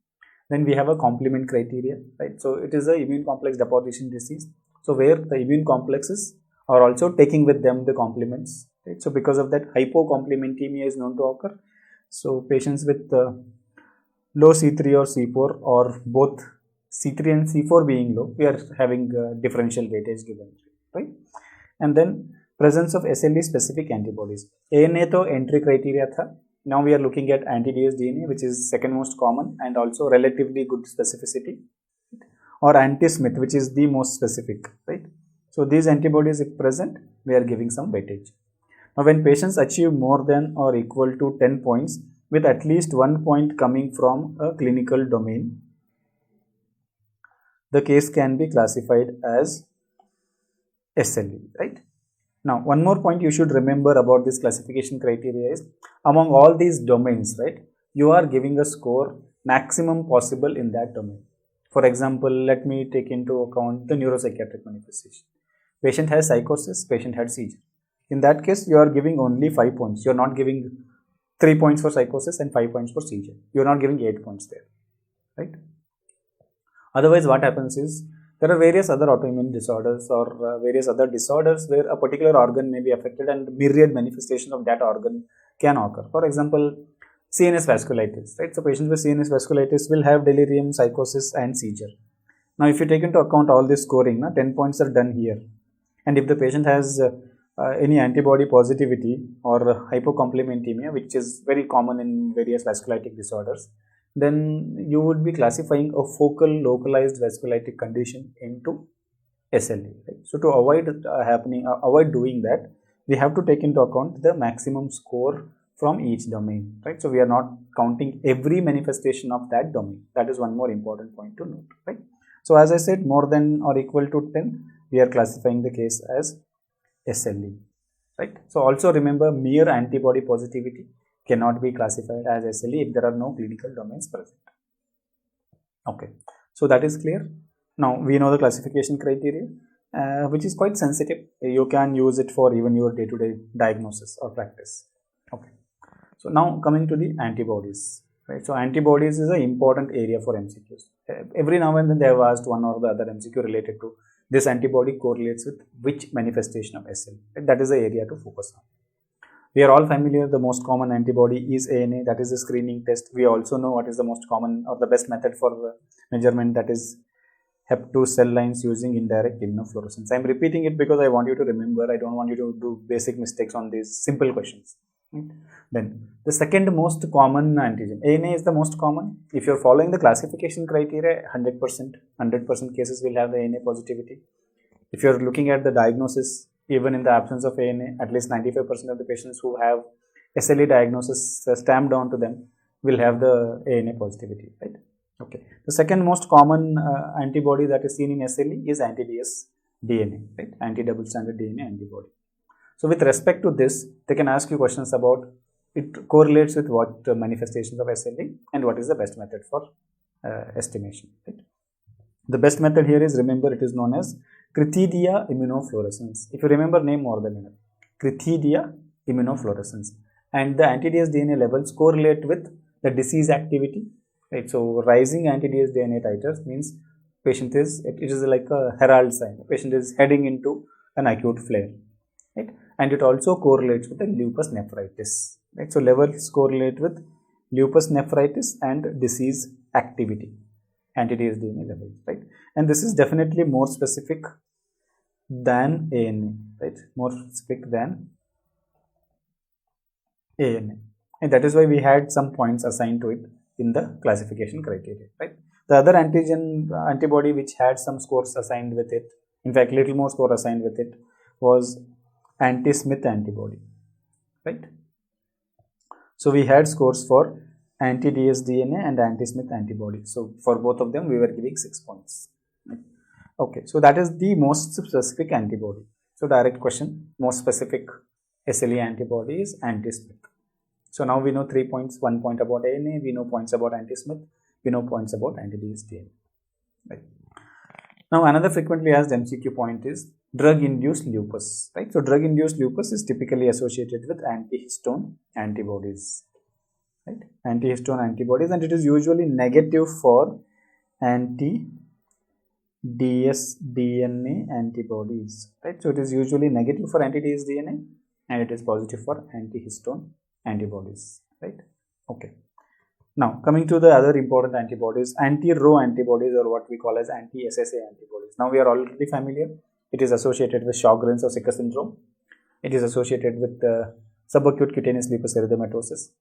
Then we have a complement criteria, right? So it is a immune complex deposition disease. So where the immune complexes are also taking with them the complements, right? So because of that, hypocomplementemia is known to occur. So patients with low C3 or C4 or both C3 and C4 being low, we are having differential weightage given, right? And then presence of SLE specific antibodies. ANA to entry criteria tha. Now we are looking at anti-dsDNA, which is second most common and also relatively good specificity, or anti-Smith, which is the most specific, right? So these antibodies, if present, we are giving some weightage. Now when patients achieve more than or equal to 10 points with at least 1 point coming from a clinical domain, the case can be classified as SLE, right? Now, one more point you should remember about this classification criteria is, among all these domains, right, you are giving a score maximum possible in that domain. For example, let me take into account the neuropsychiatric manifestation. Patient has psychosis, patient had seizure. In that case, you are giving only 5 points. You are not giving 3 points for psychosis and 5 points for seizure. You are not giving 8 points there, right? Otherwise, what happens is, there are various other autoimmune disorders or various other disorders where a particular organ may be affected and myriad manifestations of that organ can occur. For example, CNS vasculitis, right? So patients with CNS vasculitis will have delirium, psychosis and seizure. Now, if you take into account all this scoring, 10 points are done here. And if the patient has any antibody positivity or hypocomplementemia, which is very common in various vasculitic disorders, then you would be classifying a focal localized vasculitic condition into SLE. Right? So to avoid avoid doing that, we have to take into account the maximum score from each domain. Right? So we are not counting every manifestation of that domain. That is one more important point to note. Right? So as I said, more than or equal to 10, we are classifying the case as SLE. Right? So also remember, mere antibody positivity cannot be classified as SLE if there are no clinical domains present. Okay, so that is clear. Now we know the classification criteria, which is quite sensitive. You can use it for even your day-to-day diagnosis or practice. Okay, so now coming to the antibodies. Right, so antibodies is an important area for MCQs. Every now and then they have asked one or the other MCQ related to this antibody correlates with which manifestation of SLE. Right? That is the area to focus on. We are all familiar, the most common antibody is ANA, that is a screening test. We also know what is the most common or the best method for measurement, that is Hep2 cell lines using indirect immunofluorescence. I am repeating it because I want you to remember. I don't want you to do basic mistakes on these simple questions. Right? Then the second most common antigen, ANA is the most common. If you are following the classification criteria, 100% cases will have the ANA positivity. If you are looking at the diagnosis, even in the absence of ANA, at least 95% of the patients who have SLE diagnosis stamped onto them will have the ANA positivity, right? Okay. The second most common antibody that is seen in SLE is anti-DS DNA, right? Anti-double stranded DNA antibody. So with respect to this, they can ask you questions about it correlates with what manifestations of SLE and what is the best method for estimation, right? The best method here is, remember, it is known as Cryptidia immunofluorescence. If you remember name more than enough. Cryptidia immunofluorescence. And the anti-DS DNA levels correlate with the disease activity. Right? So rising anti-DS DNA titers means it is like a herald sign. The patient is heading into an acute flare. Right? And it also correlates with the lupus nephritis. Right? So levels correlate with lupus nephritis and disease activity. Anti-DS DNA levels, right? And this is definitely more specific than ANA, right? More specific than ANA. And that is why we had some points assigned to it in the classification criteria, right? The other antibody which had some scores assigned with it, in fact, little more score assigned with it, was anti-Smith antibody, right? So we had scores for anti-DS DNA and anti-Smith antibody. So for both of them, we were giving 6 points. Okay, so that is the most specific antibody. So direct question, most specific SLE antibody is anti-Smith. So now we know 3 points, 1 point about ANA, we know points about anti-Smith, we know points about anti-DS DNA. Right. Now another frequently asked MCQ point is drug-induced lupus. Right. So drug-induced lupus is typically associated with antihistone antibodies. Right. Antihistone antibodies, and it is usually negative for anti-DS DNA antibodies. Right. So it is usually negative for anti-DS DNA and it is positive for antihistone antibodies. Right. Okay. Now coming to the other important antibodies, anti-Rho antibodies, or what we call as anti-SSA antibodies. Now we are already familiar. It is associated with Sjogren's or Sicker syndrome. It is associated with subacute cutaneous lupus erythematosus.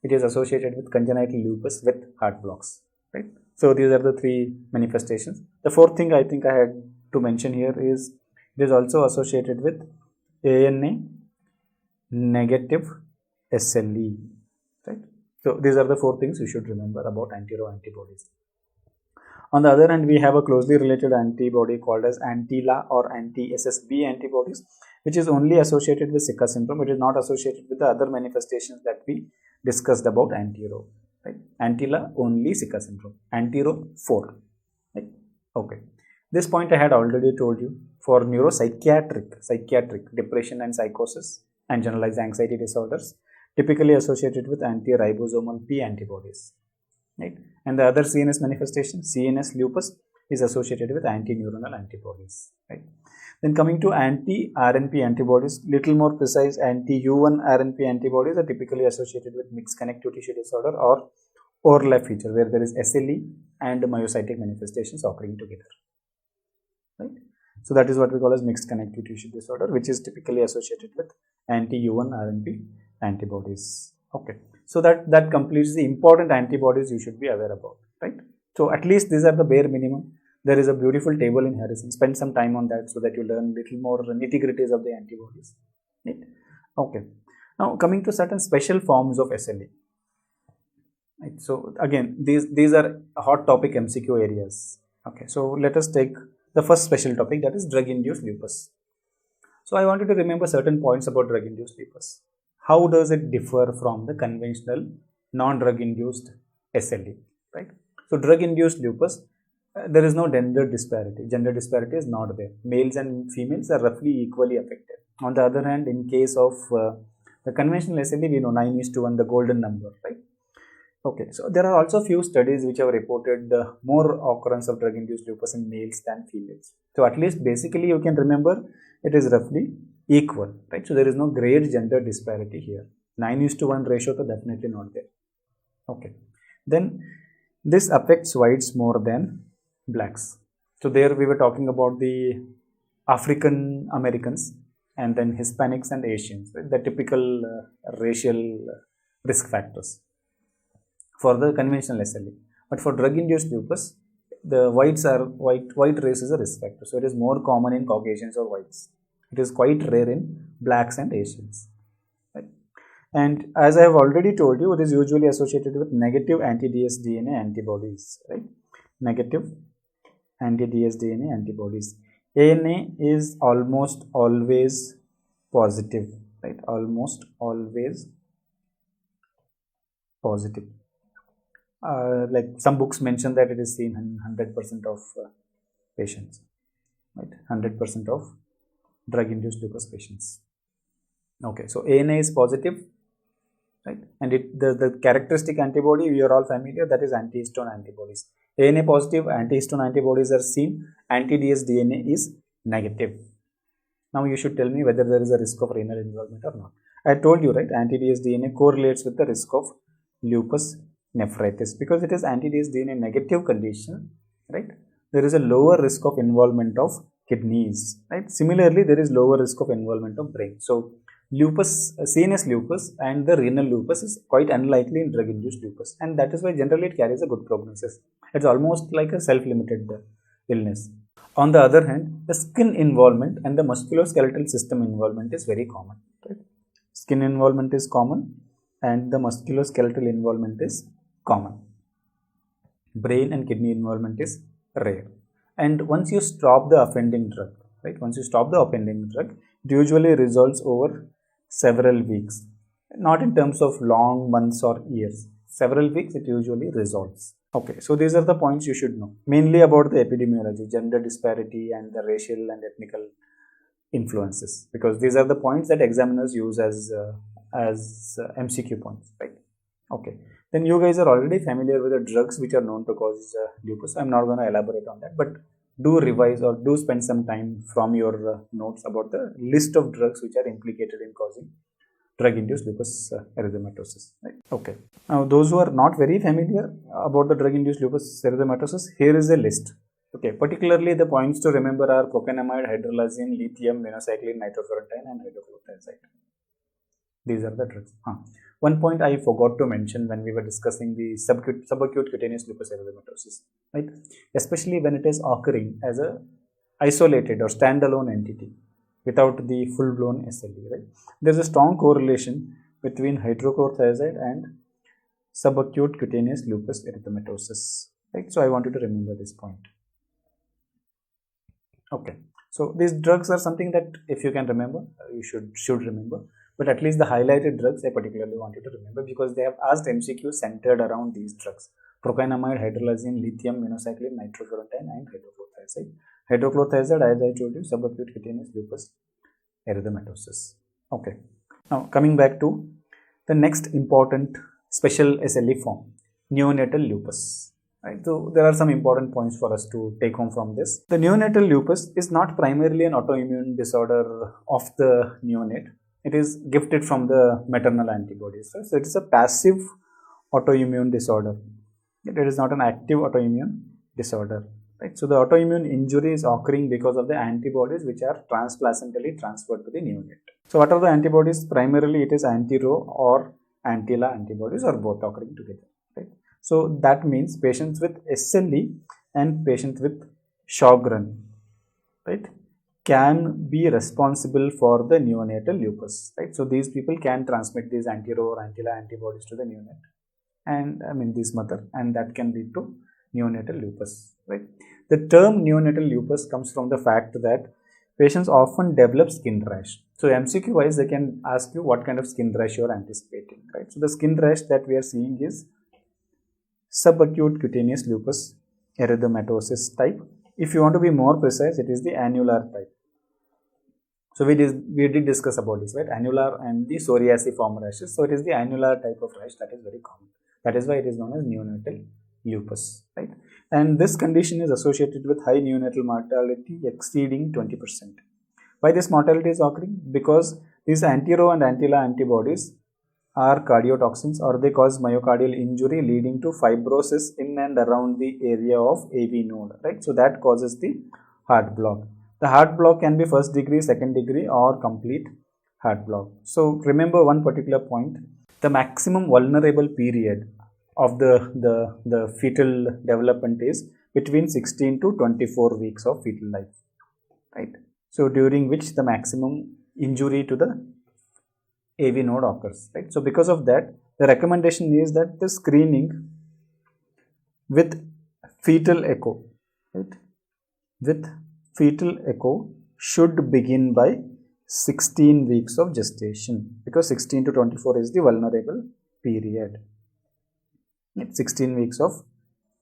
It is associated with congenital lupus with heart blocks, right? So these are the 3 manifestations. The fourth thing I think I had to mention here is it is also associated with ANA negative SLE, right? So these are the 4 things you should remember about anti-Rho antibodies. On the other hand, we have a closely related antibody called as anti-La or anti-SSB antibodies, which is only associated with Sicker syndrome. It is not associated with the other manifestations that we discussed about anti-Rho, right? Anti-La only Sicker syndrome, anti-Rho 4, right? Okay. This point I had already told you. For psychiatric depression and psychosis and generalized anxiety disorders, typically associated with anti-ribosomal P antibodies, right? And the other CNS manifestation, CNS lupus, is associated with anti-neuronal antibodies, right? Then coming to anti-RNP antibodies, little more precise, anti-U1 RNP antibodies are typically associated with mixed connective tissue disorder or overlap feature, where there is SLE and myocytic manifestations occurring together, right? So that is what we call as mixed connective tissue disorder, which is typically associated with anti-U1 RNP antibodies. Okay, so that completes the important antibodies you should be aware about, right? So at least these are the bare minimum. There is a beautiful table in Harrison. Spend some time on that so that you learn little more nitty-gritties of the antibodies. Right? Okay. Now coming to certain special forms of SLE. Right. So again, these are hot topic MCQ areas. Okay. So let us take the first special topic, that is drug-induced lupus. So I wanted to remember certain points about drug-induced lupus. How does it differ from the conventional non-drug-induced SLE, right? So drug-induced lupus, there is no gender disparity. Gender disparity is not there. Males and females are roughly equally affected. On the other hand, in case of the conventional SLE, we know 9:1, the golden number, right? Okay, so there are also few studies which have reported more occurrence of drug-induced lupus in males than females. So at least basically you can remember it is roughly equal, right? So there is no great gender disparity here. 9:1 ratio is definitely not there. Okay, then this affects whites more than blacks. So there we were talking about the African Americans and then Hispanics and Asians, right? The typical racial risk factors for the conventional SLE. But for drug-induced lupus, the white race is a risk factor. So it is more common in Caucasians or whites. It is quite rare in blacks and Asians. Right? And as I have already told you, it is usually associated with negative anti-dsDNA antibodies. Right? Negative anti-dsDNA antibodies. ANA is almost always positive. Right? Almost always positive. Like some books mention that it is seen in 100% of patients, right? 100% of drug-induced lupus patients. Okay, so ANA is positive, right? And the characteristic antibody you are all familiar, that is anti-histone antibodies. ANA positive anti-histone antibodies are seen, anti-dsDNA is negative. Now you should tell me whether there is a risk of renal involvement or not. I told you, right? Anti-dsDNA correlates with the risk of lupus nephritis because it is anti-dsDNA negative condition, right? There is a lower risk of involvement of kidneys, right? Similarly, there is lower risk of involvement of brain. So lupus, CNS lupus and the renal lupus is quite unlikely in drug-induced lupus, and that is why generally it carries a good prognosis. It's almost like a self-limited illness. On the other hand, the skin involvement and the musculoskeletal system involvement is very common, right? Skin involvement is common and the musculoskeletal involvement is common. Brain and kidney involvement is rare. And once you stop the offending drug, right? Once you stop the offending drug, it usually resolves over several weeks. Not in terms of long months or years. Several weeks it usually resolves. Okay, so these are the points you should know. Mainly about the epidemiology, gender disparity and the racial and ethnical influences. Because these are the points that examiners use as MCQ points, right? Okay. Then you guys are already familiar with the drugs which are known to cause lupus. I'm not going to elaborate on that, but do revise or do spend some time from your notes about the list of drugs which are implicated in causing drug-induced lupus erythematosus. Right? Okay. Now, those who are not very familiar about the drug-induced lupus erythematosus, here is a list. Okay. Particularly, the points to remember are propanamide, hydralazine, lithium, minocycline, nitrofurantoin, and hydrochlorothiazide. These are the drugs. One point I forgot to mention when we were discussing the subacute cutaneous lupus erythematosus, right? Especially when it is occurring as a isolated or standalone entity without the full-blown SLE, right? There is a strong correlation between hydrochlorothiazide and subacute cutaneous lupus erythematosus, right? So I want you to remember this point. Okay. So these drugs are something that if you can remember, you should remember. But at least the highlighted drugs I particularly want you to remember because they have asked MCQ centered around these drugs. Propanamide, hydralazine, lithium, minocycline, nitrofurantoin and hydrochlorothiazide. Hydrochlorothiazide, as I told you, subacute cutaneous lupus erythematosus. Okay. Now coming back to the next important special SLE form, neonatal lupus. Right? So there are some important points for us to take home from this. The neonatal lupus is not primarily an autoimmune disorder of the neonate. It is gifted from the maternal antibodies. So it is a passive autoimmune disorder. It is not an active autoimmune disorder. right? So the autoimmune injury is occurring because of the antibodies which are transplacentally transferred to the neonate. So what are the antibodies? Primarily it is anti-Ro or anti-La antibodies, or both occurring together, right? So that means patients with SLE and patients with Sjogren, right, can be responsible for the neonatal lupus, right? So these people can transmit these anti-Ro or anti-La antibodies to the neonate, and this mother, and that can lead to neonatal lupus, right? The term neonatal lupus comes from the fact that patients often develop skin rash. So MCQ wise, they can ask you what kind of skin rash you are anticipating, right? So the skin rash that we are seeing is subacute cutaneous lupus erythematosus type. If you want to be more precise, it is the annular type. So we did discuss about this, right? Annular and the psoriasiform rashes. So it is the annular type of rash that is very common. That is why it is known as neonatal lupus, right? And this condition is associated with high neonatal mortality exceeding 20%. Why this mortality is occurring? Because these anti-Ro and anti-La antibodies are cardiotoxins, or they cause myocardial injury leading to fibrosis in and around the area of AV node, right? So that causes the heart block. The heart block can be first degree, second degree, or complete heart block. So remember one particular point: the maximum vulnerable period of the fetal development is between 16 to 24 weeks of fetal life, right? So during which the maximum injury to the AV node occurs, right? So because of that, the recommendation is that the screening with fetal echo, right, with fetal echo should begin by 16 weeks of gestation, because 16 to 24 is the vulnerable period. 16 weeks of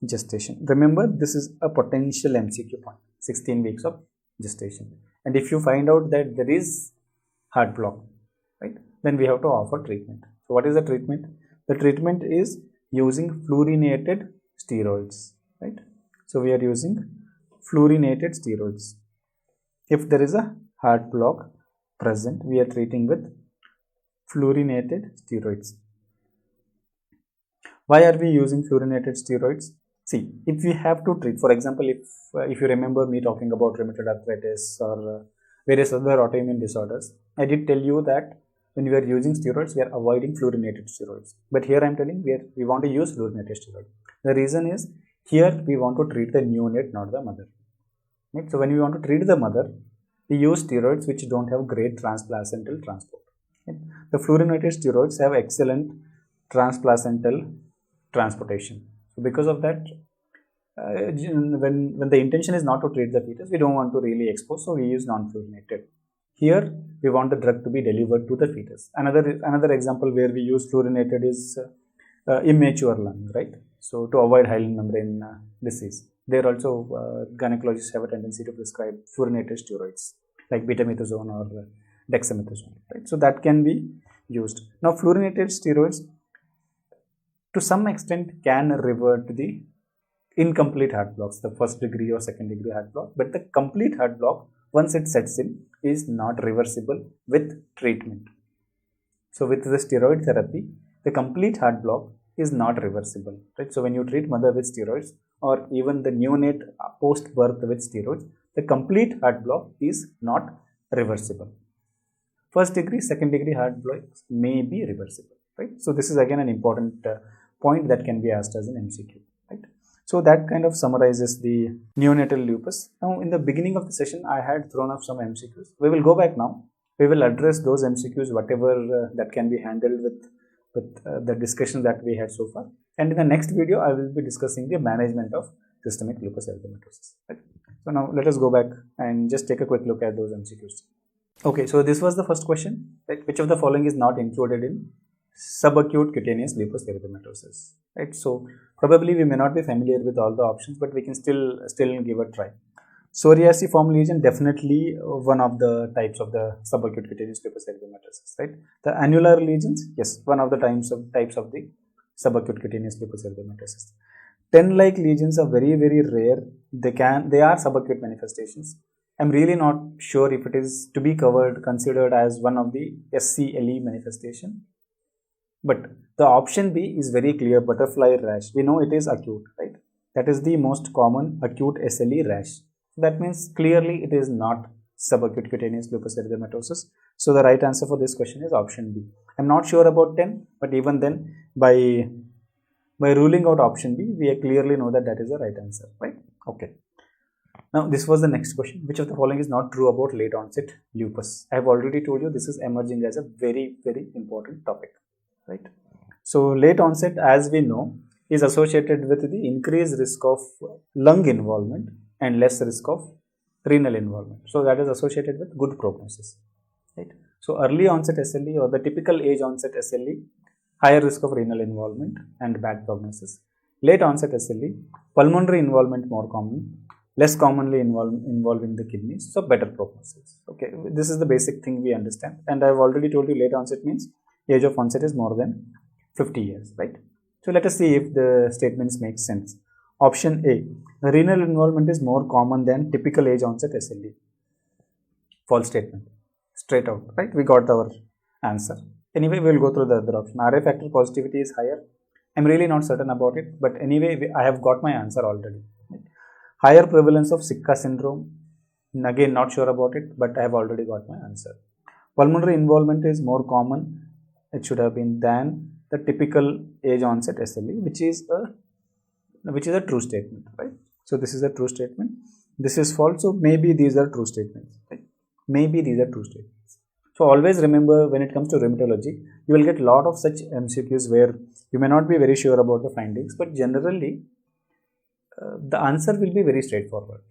gestation. Remember, this is a potential MCQ point, 16 weeks of gestation. And if you find out that there is heart block, right, then we have to offer treatment. So what is the treatment? The treatment is using fluorinated steroids, right? So we are using fluorinated steroids. If there is a heart block present, we are treating with fluorinated steroids. Why are we using fluorinated steroids? See, if we have to treat, for example, if you remember me talking about rheumatoid arthritis or various other autoimmune disorders, I did tell you that when we are using steroids, we are avoiding fluorinated steroids. But here I am telling we want to use fluorinated steroid. The reason is, here we want to treat the neonate, not the mother. Right? So when we want to treat the mother, we use steroids which don't have great transplacental transport. Right? The fluorinated steroids have excellent transplacental transportation. So because of that, when the intention is not to treat the fetus, we don't want to really expose, so we use non-fluorinated. Here we want the drug to be delivered to the fetus. Another example where we use fluorinated is immature lung, right? So to avoid hyaline membrane disease, there also gynecologists have a tendency to prescribe fluorinated steroids like betamethasone or dexamethasone, right? So that can be used. Now fluorinated steroids to some extent can revert the incomplete heart blocks, the first degree or second degree heart block, but the complete heart block, once it sets in, is not reversible with treatment. So with the steroid therapy, the complete heart block is not reversible, right? So when you treat mother with steroids, or even the neonate post birth with steroids, the complete heart block is not reversible. First degree, second degree heart blocks may be reversible, right? So this is again an important point that can be asked as an MCQ, right? So that kind of summarizes the neonatal lupus. Now in the beginning of the session, I had thrown up some MCQs. We will go back now. We will address those MCQs, whatever that can be handled with the discussion that we had so far. And in the next video, I will be discussing the management of systemic lupus erythematosus. Right? So now let us go back and just take a quick look at those MCQs. Okay, so this was the first question, right? Which of the following is not included in subacute cutaneous lupus erythematosus, right? So probably we may not be familiar with all the options, but we can still give a try. Psoriasiform lesion, definitely one of the types of the subacute cutaneous lupus erythematosus, right? The annular lesions, yes, one of the types of the subacute cutaneous lupus erythematosus. 10-like lesions are very, very rare. They are subacute manifestations. I'm really not sure if it is to be considered as one of the SCLE manifestation. But the option B is very clear, butterfly rash. We know it is acute, right? That is the most common acute SLE rash. That means clearly it is not subacute cutaneous lupus erythematosus. So the right answer for this question is option B. I'm not sure about 10, but even then by ruling out option B, we clearly know that is the right answer, right? Okay. Now this was the next question. Which of the following is not true about late onset lupus? I have already told you this is emerging as a very, very important topic, right? So late onset, as we know, is associated with the increased risk of lung involvement and less risk of renal involvement. So that is associated with good prognosis, right? So early onset SLE or the typical age onset SLE, higher risk of renal involvement and bad prognosis. Late onset SLE, pulmonary involvement more common, less commonly involving the kidneys, so better prognosis. Okay, this is the basic thing we understand, and I have already told you late onset means age of onset is more than 50 years, right? So let us see if the statements make sense. Option A, renal involvement is more common than typical age onset SLE. False statement, straight out, right? We got our answer. Anyway, we will go through the other option. RA factor positivity is higher. I'm really not certain about it, but anyway, I have got my answer already. Higher prevalence of Sitka syndrome, again not sure about it, but I have already got my answer. Pulmonary involvement is more common, it should have been, than the typical age onset SLE, which is a true statement, right? So this is a true statement. This is false, so maybe these are true statements, right? Maybe these are true statements. So always remember, when it comes to rheumatology, you will get a lot of such MCQs where you may not be very sure about the findings, but generally the answer will be very straightforward.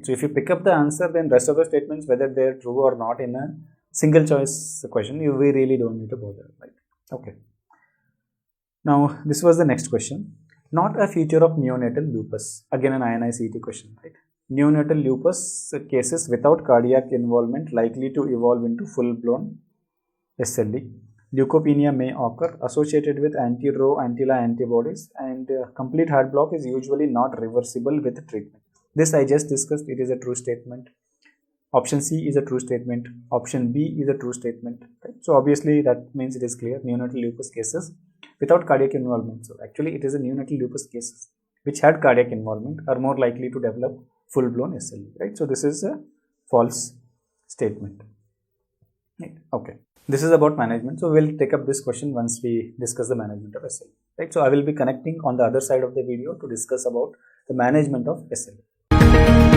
So if you pick up the answer, then rest of the statements, whether they are true or not in a single choice question, we really don't need to bother, right? Okay. Now this was the next question. Not a feature of neonatal lupus. Again an INI-CET question, right? Neonatal lupus cases without cardiac involvement likely to evolve into full-blown SLE. Leukopenia may occur associated with anti-Rho, anti-La antibodies, and complete heart block is usually not reversible with treatment. This I just discussed, it is a true statement. Option C is a true statement. Option B is a true statement. Right? So obviously that means it is clear, neonatal lupus cases without cardiac involvement. So actually it is a neonatal lupus cases which had cardiac involvement are more likely to develop full-blown SLE. Right? So this is a false statement. Right? Okay. This is about management. So we'll take up this question once we discuss the management of SLE. Right? So I will be connecting on the other side of the video to discuss about the management of SLE.